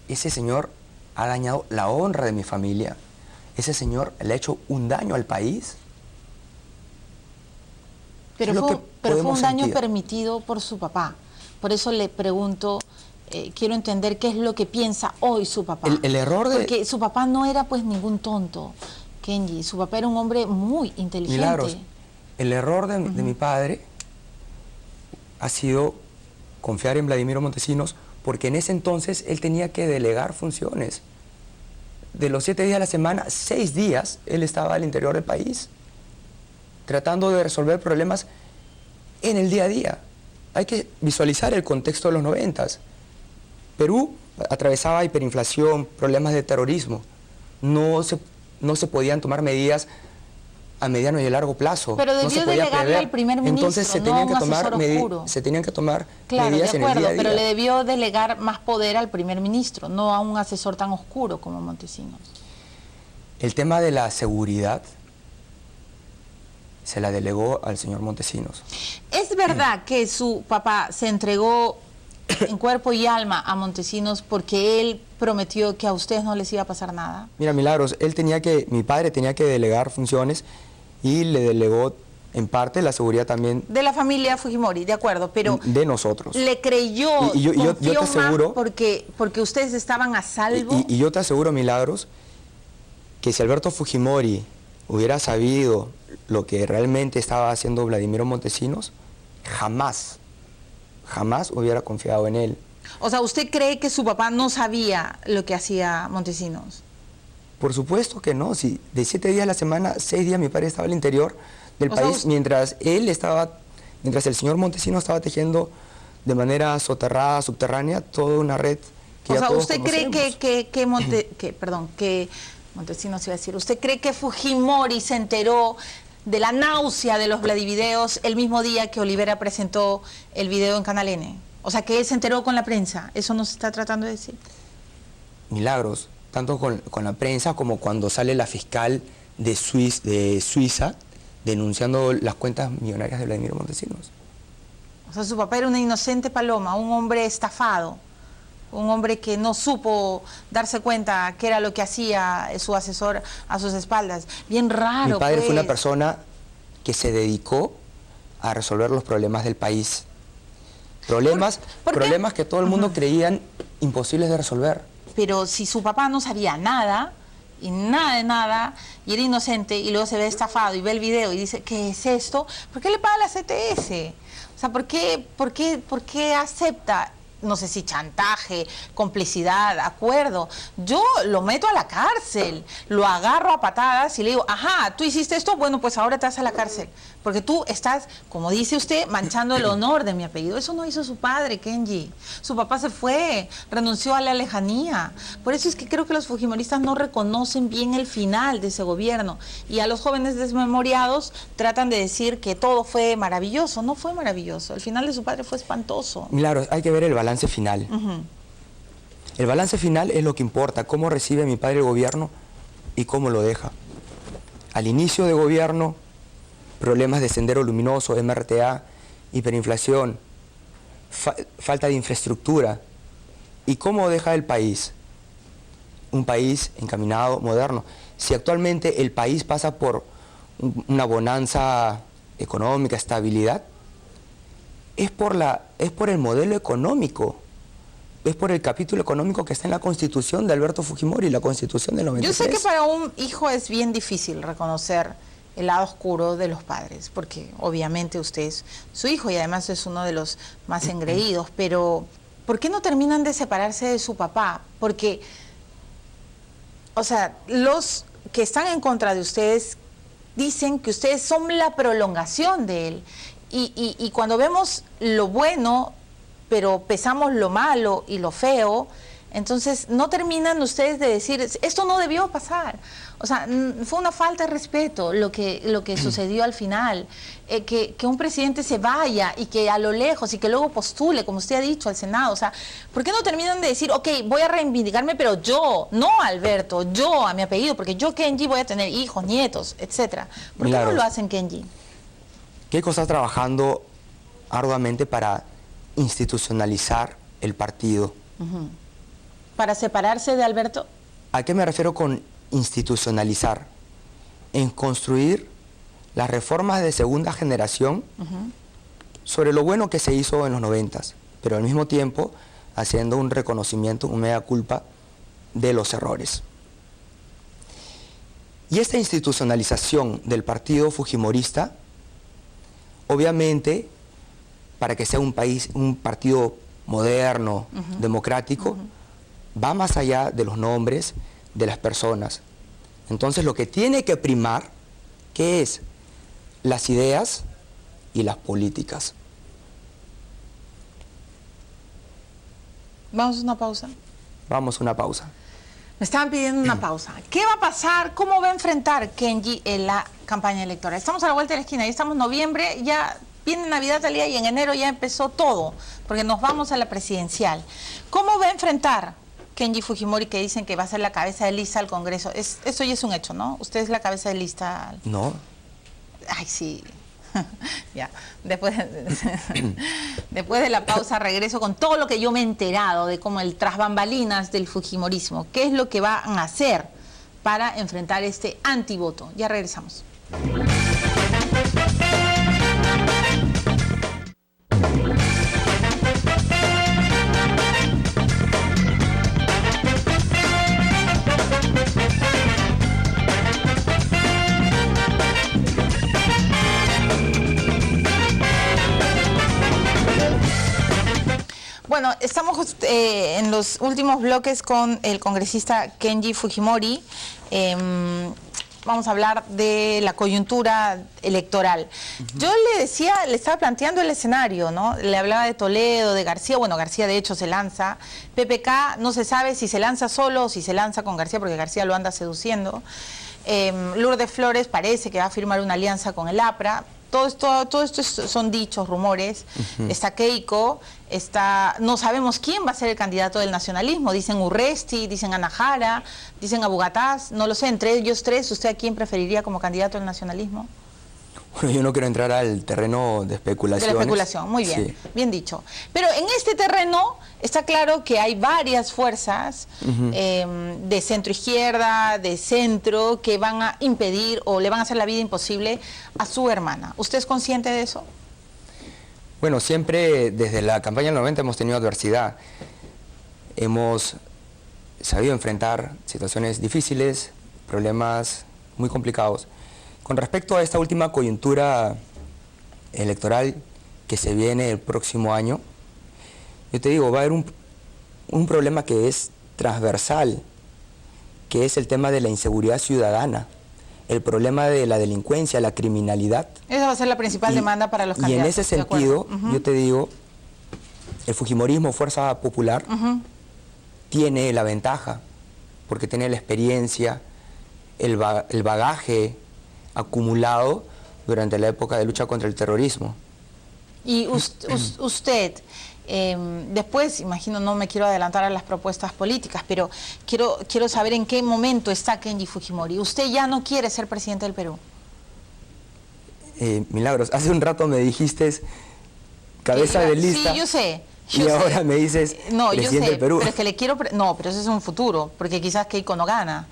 Ese señor ha dañado la honra de mi familia. Ese señor le ha hecho un daño al país. Pero fue un daño permitido por su papá. Por eso le pregunto, quiero entender qué es lo que piensa hoy su papá. El error de... Porque su papá no era pues ningún tonto, Kenji. Su papá era un hombre muy inteligente. Milagros, el error de mi padre ha sido confiar en Vladimiro Montesinos, porque en ese entonces él tenía que delegar funciones. De los 7 días a la semana, 6 días él estaba al interior del país, tratando de resolver problemas en el día a día. Hay que visualizar el contexto de los 90s. Perú atravesaba hiperinflación, problemas de terrorismo. No se podían tomar medidas a mediano y a largo plazo. Pero debió delegarle al primer ministro, entonces se no tenían a un que tomar asesor oscuro. se tenían que tomar Claro, medidas de en el acuerdo, día a día. pero le debió delegar más poder al primer ministro, no a un asesor tan oscuro como Montesinos. El tema de la seguridad se la delegó al señor Montesinos. ¿Es verdad que su papá se entregó en cuerpo y alma a Montesinos porque él prometió que a ustedes no les iba a pasar nada? Mira, Milagros, mi padre tenía que delegar funciones y le delegó en parte la seguridad también de la familia Fujimori, de acuerdo, pero de nosotros. ¿le creyó, yo te aseguro, más porque ustedes estaban a salvo? Y yo te aseguro, Milagros, que si Alberto Fujimori hubiera sabido lo que realmente estaba haciendo Vladimiro Montesinos, jamás hubiera confiado en él. O sea, ¿usted cree que su papá no sabía lo que hacía Montesinos? Por supuesto que no. Si de 7 días a la semana, 6 días mi padre estaba al interior del país, mientras el señor Montesinos estaba tejiendo de manera soterrada, subterránea, toda una red que ya todos ¿usted cree que Montesinos iba a decir, ¿usted cree que Fujimori se enteró de la náusea de los Vladivideos el mismo día que Olivera presentó el video en Canal N? O sea, que él se enteró con la prensa. ¿Eso nos está tratando de decir? Milagros, tanto con la prensa como cuando sale la fiscal de Suiza denunciando las cuentas millonarias de Vladimiro Montesinos. O sea, su papá era una inocente paloma, un hombre estafado, un hombre que no supo darse cuenta qué era lo que hacía su asesor a sus espaldas. Bien raro. Mi padre fue una persona que se dedicó a resolver los problemas del país. Problemas que todo el mundo creían imposibles de resolver. Pero si su papá no sabía nada, y nada de nada, y era inocente, y luego se ve estafado y ve el video y dice, ¿qué es esto? ¿Por qué le paga la CTS? O sea, ¿por qué acepta, no sé si chantaje, complicidad, acuerdo? Yo lo meto a la cárcel, lo agarro a patadas y le digo, ajá, tú hiciste esto, bueno, pues ahora te vas a la cárcel. Porque tú estás, como dice usted, manchando el honor de mi apellido. Eso no hizo su padre, Kenji. Su papá se fue, renunció a la lejanía. Por eso es que creo que los fujimoristas no reconocen bien el final de ese gobierno. Y a los jóvenes desmemoriados tratan de decir que todo fue maravilloso. No fue maravilloso. El final de su padre fue espantoso. Milagros, hay que ver el balance final. El balance final es lo que importa, cómo recibe mi padre el gobierno y cómo lo deja. Al inicio de gobierno, problemas de sendero luminoso, MRTA, hiperinflación, falta de infraestructura. ¿Y cómo deja el país? Un país encaminado, moderno. Si actualmente el país pasa por una bonanza económica, estabilidad, es por el modelo económico, es por el capítulo económico que está en la Constitución de Alberto Fujimori, la Constitución del 93. Yo sé que para un hijo es bien difícil reconocer el lado oscuro de los padres, porque obviamente usted es su hijo y además es uno de los más engreídos, pero ¿por qué no terminan de separarse de su papá? Porque, o sea, los que están en contra de ustedes dicen que ustedes son la prolongación de él. Y cuando vemos lo bueno, pero pesamos lo malo y lo feo, entonces no terminan ustedes de decir, esto no debió pasar. O sea, fue una falta de respeto lo que sucedió al final. Que un presidente se vaya y que a lo lejos y que luego postule, como usted ha dicho, al Senado. O sea, ¿por qué no terminan de decir, ok, voy a reivindicarme, pero yo, no Alberto, yo a mi apellido, porque yo, Kenji, voy a tener hijos, nietos, etcétera? ¿Por qué no lo hacen, Kenji? Keiko está trabajando arduamente para institucionalizar el partido. ¿Para separarse de Alberto? ¿A qué me refiero con institucionalizar? En construir las reformas de segunda generación sobre lo bueno que se hizo en los 90s, pero al mismo tiempo haciendo un reconocimiento, un mea culpa de los errores. Y esta institucionalización del partido fujimorista, obviamente, para que sea un partido moderno, democrático, va más allá de los nombres de las personas. Entonces lo que tiene que primar, ¿qué es? Las ideas y las políticas. ¿Vamos a una pausa? Vamos a una pausa. Me estaban pidiendo una pausa. ¿Qué va a pasar? ¿Cómo va a enfrentar Kenji en la campaña electoral? Estamos a la vuelta de la esquina, ya estamos en noviembre, ya viene Navidad al día y en enero ya empezó todo, porque nos vamos a la presidencial. ¿Cómo va a enfrentar Kenji Fujimori, que dicen que va a ser la cabeza de lista al Congreso? Eso ya es un hecho, ¿no? ¿Usted es la cabeza de lista? No. Ay, sí. Ya, después de la pausa regreso con todo lo que yo me he enterado de cómo el tras bambalinas del fujimorismo. ¿Qué es lo que van a hacer para enfrentar este antivoto? Ya regresamos. Bueno, estamos en los últimos bloques con el congresista Kenji Fujimori. Vamos a hablar de la coyuntura electoral. Yo le estaba planteando el escenario, ¿no? Le hablaba de Toledo, de García. Bueno, García de hecho se lanza. PPK no se sabe si se lanza solo o si se lanza con García, porque García lo anda seduciendo. Lourdes Flores parece que va a firmar una alianza con el APRA. Todo esto son dichos, rumores. Está Keiko, no sabemos quién va a ser el candidato del nacionalismo. Dicen Urresti, dicen Ana Jara, dicen Abu Gataz, no lo sé. Entre ellos tres, ¿usted a quién preferiría como candidato del nacionalismo? Bueno, yo no quiero entrar al terreno de De especulaciones. la especulación, muy bien, Sí. bien dicho. Pero en este terreno está claro que hay varias fuerzas de centro-izquierda, de centro, que van a impedir o le van a hacer la vida imposible a su hermana. ¿Usted es consciente de eso? Bueno, siempre desde la campaña del 90 hemos tenido adversidad. Hemos sabido enfrentar situaciones difíciles, problemas muy complicados. Con respecto a esta última coyuntura electoral que se viene el próximo año, yo te digo, va a haber un problema que es transversal, que es el tema de la inseguridad ciudadana, el problema de la delincuencia, la criminalidad. Esa va a ser la principal demanda para los candidatos. Y en ese ¿de acuerdo? sentido, yo te digo, el fujimorismo, Fuerza Popular, tiene la ventaja, porque tiene la experiencia, el bagaje acumulado durante la época de lucha contra el terrorismo. Y usted, después, imagino, no me quiero adelantar a las propuestas políticas, pero quiero saber en qué momento está Kenji Fujimori. ¿Usted ya no quiere ser presidente del Perú? Milagros, hace un rato me dijiste cabeza de lista. Sí, yo sé. Y ahora me dices no, presidente yo sé, del Perú. pero es que le quiero... No, pero eso es un futuro, porque quizás Keiko no gana.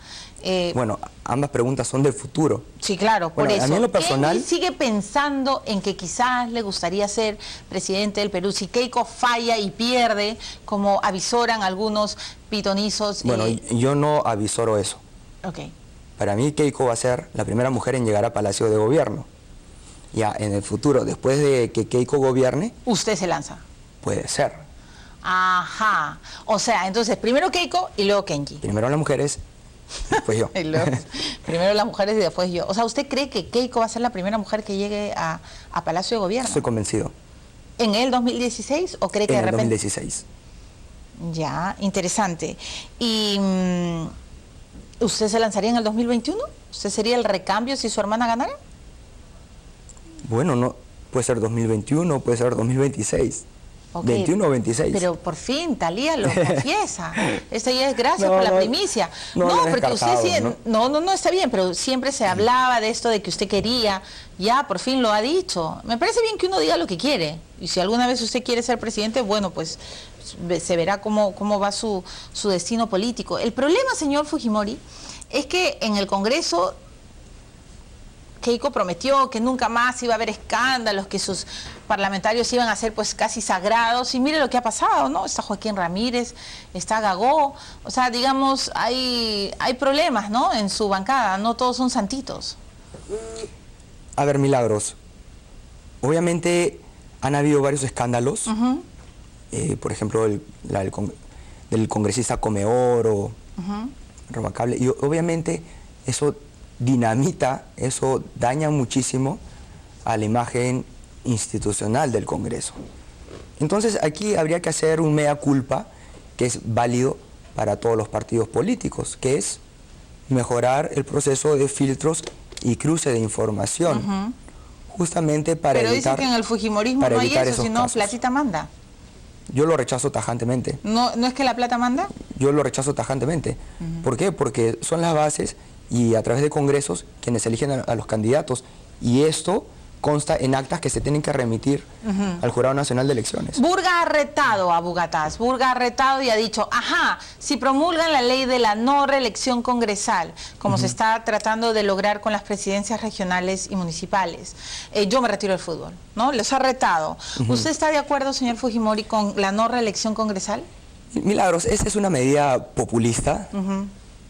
Bueno, ambas preguntas son del futuro. Sí, claro, por Bueno, eso. a mí en lo personal... Kenji sigue pensando en que quizás le gustaría ser presidente del Perú. Si Keiko falla y pierde, como avisoran algunos pitonizos... Bueno, yo no avisoro eso. Ok. Para mí Keiko va a ser la primera mujer en llegar a Palacio de Gobierno. Ya en el futuro, después de que Keiko gobierne, Usted se lanza. puede ser. Ajá. O sea, entonces primero Keiko y luego Kenji. Primero las mujeres, después yo. Y luego, primero las mujeres y después yo. O sea, ¿usted cree que Keiko va a ser la primera mujer que llegue a Palacio de Gobierno? Estoy convencido. ¿En el 2016 o cree que En de el repente...? 2016. Ya, interesante. ¿Y usted se lanzaría en el 2021? ¿Usted sería el recambio si su hermana ganara? Bueno, no, puede ser 2021, puede ser 2026. Ok, 21 o 26. Pero por fin, Talía lo confiesa. Esta ya es gracias No, por la no, primicia. no lo he porque usted descartado, sí, no, está bien, pero siempre se hablaba de esto de que usted quería, ya por fin lo ha dicho. Me parece bien que uno diga lo que quiere. Y si alguna vez usted quiere ser presidente, bueno, pues se verá cómo va su destino político. El problema, señor Fujimori, es que en el Congreso Keiko prometió que nunca más iba a haber escándalos, que sus parlamentarios iban a ser pues casi sagrados, y mire lo que ha pasado, ¿no? Está Joaquín Ramírez, está Gagó, o sea, digamos, hay problemas, ¿no? En su bancada, no todos son santitos. A ver, Milagros, obviamente han habido varios escándalos, por ejemplo, del congresista Comeoro, Robacable, y obviamente eso dinamita, eso daña muchísimo a la imagen institucional del Congreso. Entonces aquí habría que hacer un mea culpa que es válido para todos los partidos políticos, que es mejorar el proceso de filtros y cruce de información, justamente para Pero evitar... dice que en el fujimorismo no hay eso, esos sino casos. platita manda. Yo lo rechazo tajantemente. ¿No es que la plata manda? Yo lo rechazo tajantemente. ¿Por qué? Porque son las bases y a través de congresos quienes eligen a los candidatos. Y esto consta en actas que se tienen que remitir al Jurado Nacional de Elecciones. Burga ha retado a Bugatás, Burga ha retado y ha dicho, ajá, si promulgan la ley de la no reelección congresal, como se está tratando de lograr con las presidencias regionales y municipales, yo me retiro del fútbol, ¿no? Les ha retado. ¿Usted está de acuerdo, señor Fujimori, con la no reelección congresal? Milagros, esa es una medida populista.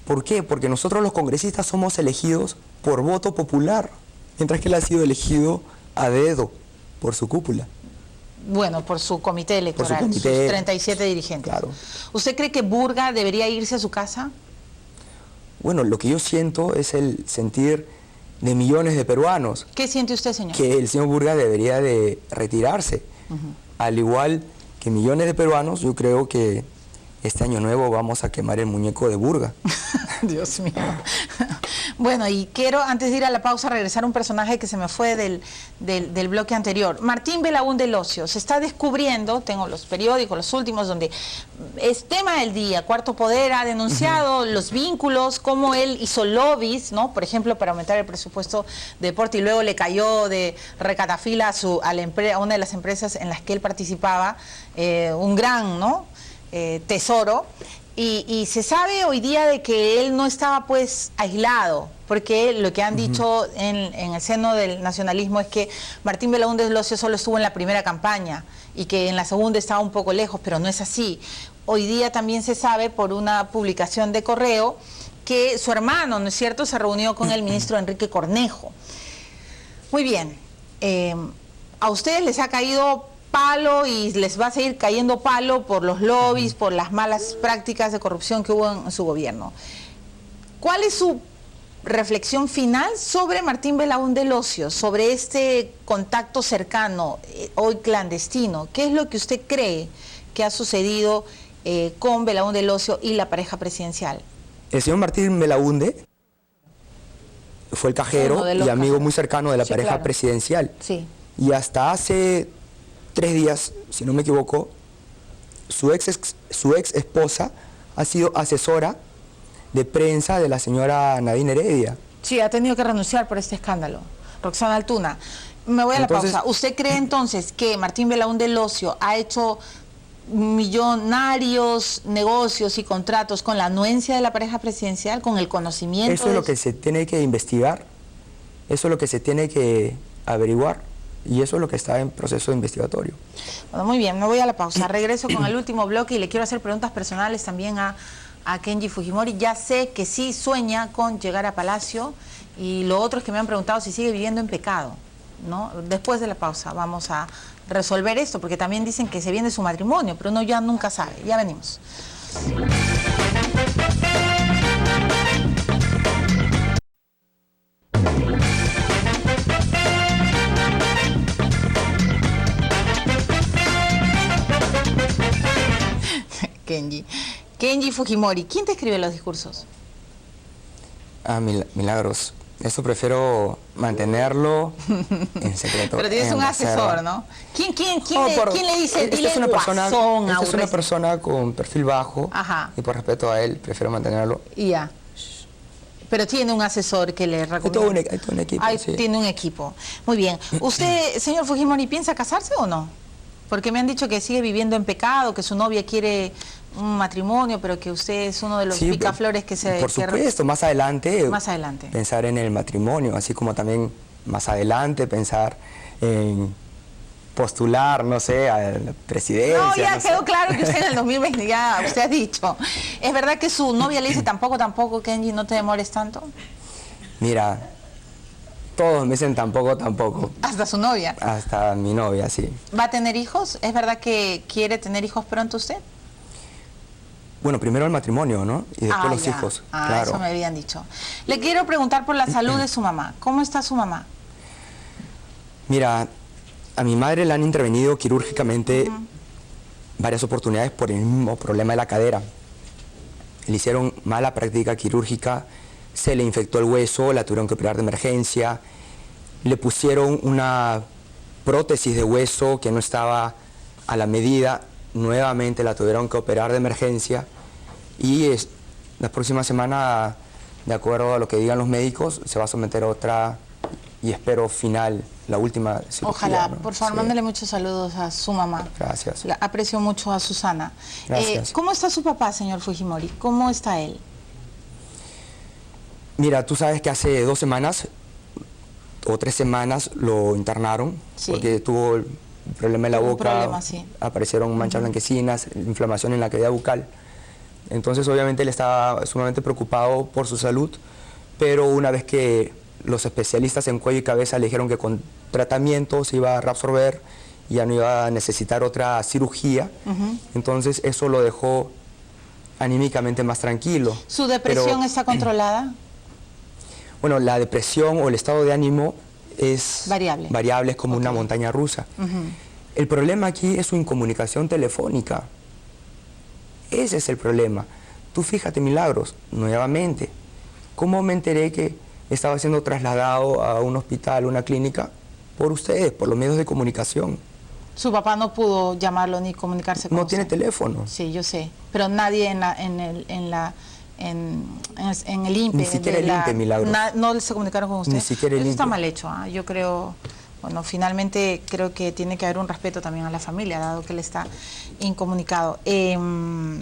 ¿Por qué? Porque nosotros los congresistas somos elegidos por voto popular, mientras que él ha sido elegido a dedo por su cúpula. Bueno, por su comité electoral, comité, sus 37 dirigentes. Claro. ¿Usted cree que Burga debería irse a su casa? Bueno, lo que yo siento es el sentir de millones de peruanos. ¿Qué siente usted, señor? Que el señor Burga debería de retirarse. Al igual que millones de peruanos, yo creo que este año nuevo vamos a quemar el muñeco de Burga. Dios mío. Bueno, y quiero, antes de ir a la pausa, regresar a un personaje que se me fue del bloque anterior. Martín Belaúnde Locio se está descubriendo, tengo los periódicos, los últimos, donde es tema del día. Cuarto Poder ha denunciado los vínculos, cómo él hizo lobbies, ¿no? Por ejemplo, para aumentar el presupuesto de deporte, y luego le cayó de recatafila a una de las empresas en las que él participaba, un gran, ¿no? Tesoro. Y se sabe hoy día de que él no estaba pues aislado, porque lo que han dicho en el seno del nacionalismo es que Martín Belaúnde Locio solo estuvo en la primera campaña y que en la segunda estaba un poco lejos, pero no es así. Hoy día también se sabe por una publicación de Correo que su hermano, ¿no es cierto?, se reunió con el ministro Enrique Cornejo. Muy bien, a ustedes les ha caído palo y les va a seguir cayendo palo por los lobbies, por las malas prácticas de corrupción que hubo en su gobierno. ¿Cuál es su reflexión final sobre Martín Belaúnde Locio, sobre este contacto cercano, hoy clandestino? ¿Qué es lo que usted cree que ha sucedido con Belaúnde Locio y la pareja presidencial? El señor Martín Belaúnde fue el cajero y amigo muy cercano de la pareja presidencial. Sí. Y hasta hace 3 días, si no me equivoco, su ex esposa ha sido asesora de prensa de la señora Nadine Heredia. Sí, ha tenido que renunciar por este escándalo. Roxana Altuna, me voy a la pausa. ¿Usted cree entonces que Martín Belaúnde Locio ha hecho millonarios negocios y contratos con la anuencia de la pareja presidencial, con el conocimiento? Eso es lo que se tiene que investigar, eso es lo que se tiene que averiguar. Y eso es lo que está en proceso investigatorio. Bueno, muy bien, me voy a la pausa. Regreso con el último bloque y le quiero hacer preguntas personales también a Kenji Fujimori. Ya sé que sí sueña con llegar a Palacio, y lo otro es que me han preguntado si sigue viviendo en pecado, ¿no? Después de la pausa vamos a resolver esto, porque también dicen que se viene su matrimonio, pero uno ya nunca sabe. Ya venimos. Kenji Fujimori, ¿quién te escribe los discursos? Ah, Milagros. Eso prefiero mantenerlo en secreto. Pero tienes un asesor, ¿no? ¿Quién le dice? Dile es una persona con perfil bajo. Ajá. Y por respeto a él, prefiero mantenerlo. Y ya. Pero tiene un asesor que le recomienda. Hay todo un equipo, sí. Tiene un equipo. Muy bien. ¿Usted, señor Fujimori, piensa casarse o no? Porque me han dicho que sigue viviendo en pecado, que su novia quiere un matrimonio, pero que usted es uno de los picaflores que se... Por supuesto, más adelante pensar en el matrimonio, así como también más adelante pensar en postular, no sé, a la presidencia. No, ya quedó claro que usted en el 2020, ya usted ha dicho. ¿Es verdad que su novia le dice tampoco, Kenji, no te demores tanto? Mira, todos me dicen tampoco. ¿Hasta su novia? Hasta mi novia, sí. ¿Va a tener hijos? ¿Es verdad que quiere tener hijos pronto usted? Bueno, primero el matrimonio, ¿no? Y después los hijos, claro. Eso me habían dicho. Le quiero preguntar por la salud de su mamá. ¿Cómo está su mamá? Mira, a mi madre le han intervenido quirúrgicamente varias oportunidades por el mismo problema de la cadera. Le hicieron mala práctica quirúrgica, se le infectó el hueso, la tuvieron que operar de emergencia, le pusieron una prótesis de hueso que no estaba a la medida, nuevamente la tuvieron que operar de emergencia, y la próxima semana, de acuerdo a lo que digan los médicos, se va a someter a otra, y espero final, la última cirugía. Ojalá, ¿no? por favor, mándale muchos saludos a su mamá. Gracias. Aprecio mucho a Susana. Gracias. ¿Cómo está su papá, señor Fujimori? ¿Cómo está él? Mira, tú sabes que hace 2 semanas o 3 semanas lo internaron, porque tuvo el problema en la boca, aparecieron manchas blanquecinas, inflamación en la cavidad bucal. Entonces obviamente él estaba sumamente preocupado por su salud, pero una vez que los especialistas en cuello y cabeza le dijeron que con tratamiento se iba a reabsorber, ya no iba a necesitar otra cirugía, entonces eso lo dejó anímicamente más tranquilo. ¿Su depresión está controlada? Bueno, la depresión o el estado de ánimo es variable, es como una montaña rusa. El problema aquí es su incomunicación telefónica. Ese es el problema. Tú fíjate, Milagros, nuevamente, ¿Cómo me enteré que estaba siendo trasladado a un hospital, una clínica? Por ustedes, por los medios de comunicación. Su papá no pudo llamarlo ni comunicarse con No usted. tiene teléfono. Sí, yo sé. Pero nadie en el INPE. Ni siquiera el INPE, Milagros. No se comunicaron con usted. Ni siquiera el Eso está INPE. mal hecho. Yo creo, bueno, finalmente creo que tiene que haber un respeto también a la familia, dado que él está incomunicado.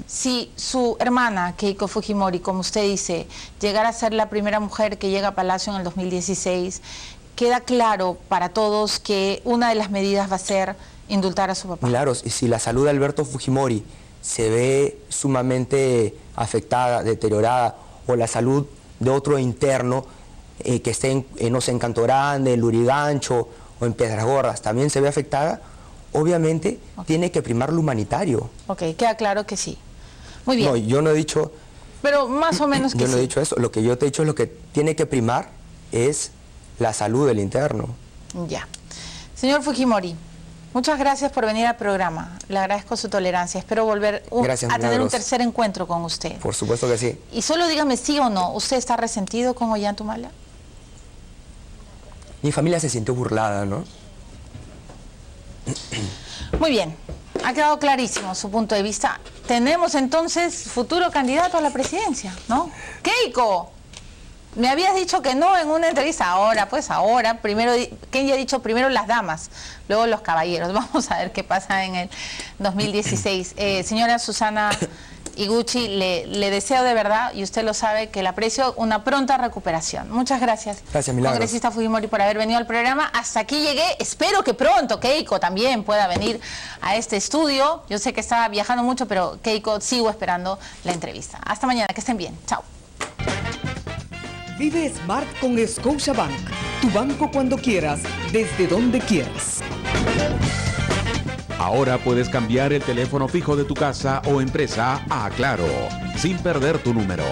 Si su hermana, Keiko Fujimori, como usted dice, llegara a ser la primera mujer que llega a Palacio en el 2016, queda claro para todos que una de las medidas va a ser indultar a su papá. Milagros, y si la salud de Alberto Fujimori se ve sumamente afectada, deteriorada, o la salud de otro interno que esté no sé, en Canto Grande, en Lurigancho o en Piedras Gordas, también se ve afectada, obviamente tiene que primar lo humanitario. Ok, queda claro que sí. Muy bien. No, yo no he dicho, Pero más o menos que yo no he sí. dicho eso, lo que yo te he dicho es lo que tiene que primar es la salud del interno. Ya. Señor Fujimori, muchas gracias por venir al programa. Le agradezco su tolerancia. Espero volver Gracias, a tener un Milagros. tercer encuentro con usted. Por supuesto que sí. Y solo dígame sí o no, ¿usted está resentido con Ollantumala? Mi familia se sintió burlada, ¿no? Muy bien, ha quedado clarísimo su punto de vista. Tenemos entonces futuro candidato a la presidencia, ¿no? Keiko, me habías dicho que no en una entrevista. Ahora, primero, Kenji ha dicho primero las damas, luego los caballeros. Vamos a ver qué pasa en el 2016. Señora Susana Iguchi, le deseo de verdad, y usted lo sabe, que le aprecio una pronta recuperación. Muchas gracias. Gracias, Milagros. Congresista Fujimori, por haber venido al programa. Hasta aquí llegué. Espero que pronto Keiko también pueda venir a este estudio. Yo sé que está viajando mucho, pero Keiko, sigo esperando la entrevista. Hasta mañana, que estén bien. Chao. Vive Smart con Scotiabank. Tu banco cuando quieras, desde donde quieras. Ahora puedes cambiar el teléfono fijo de tu casa o empresa a Claro, sin perder tu número.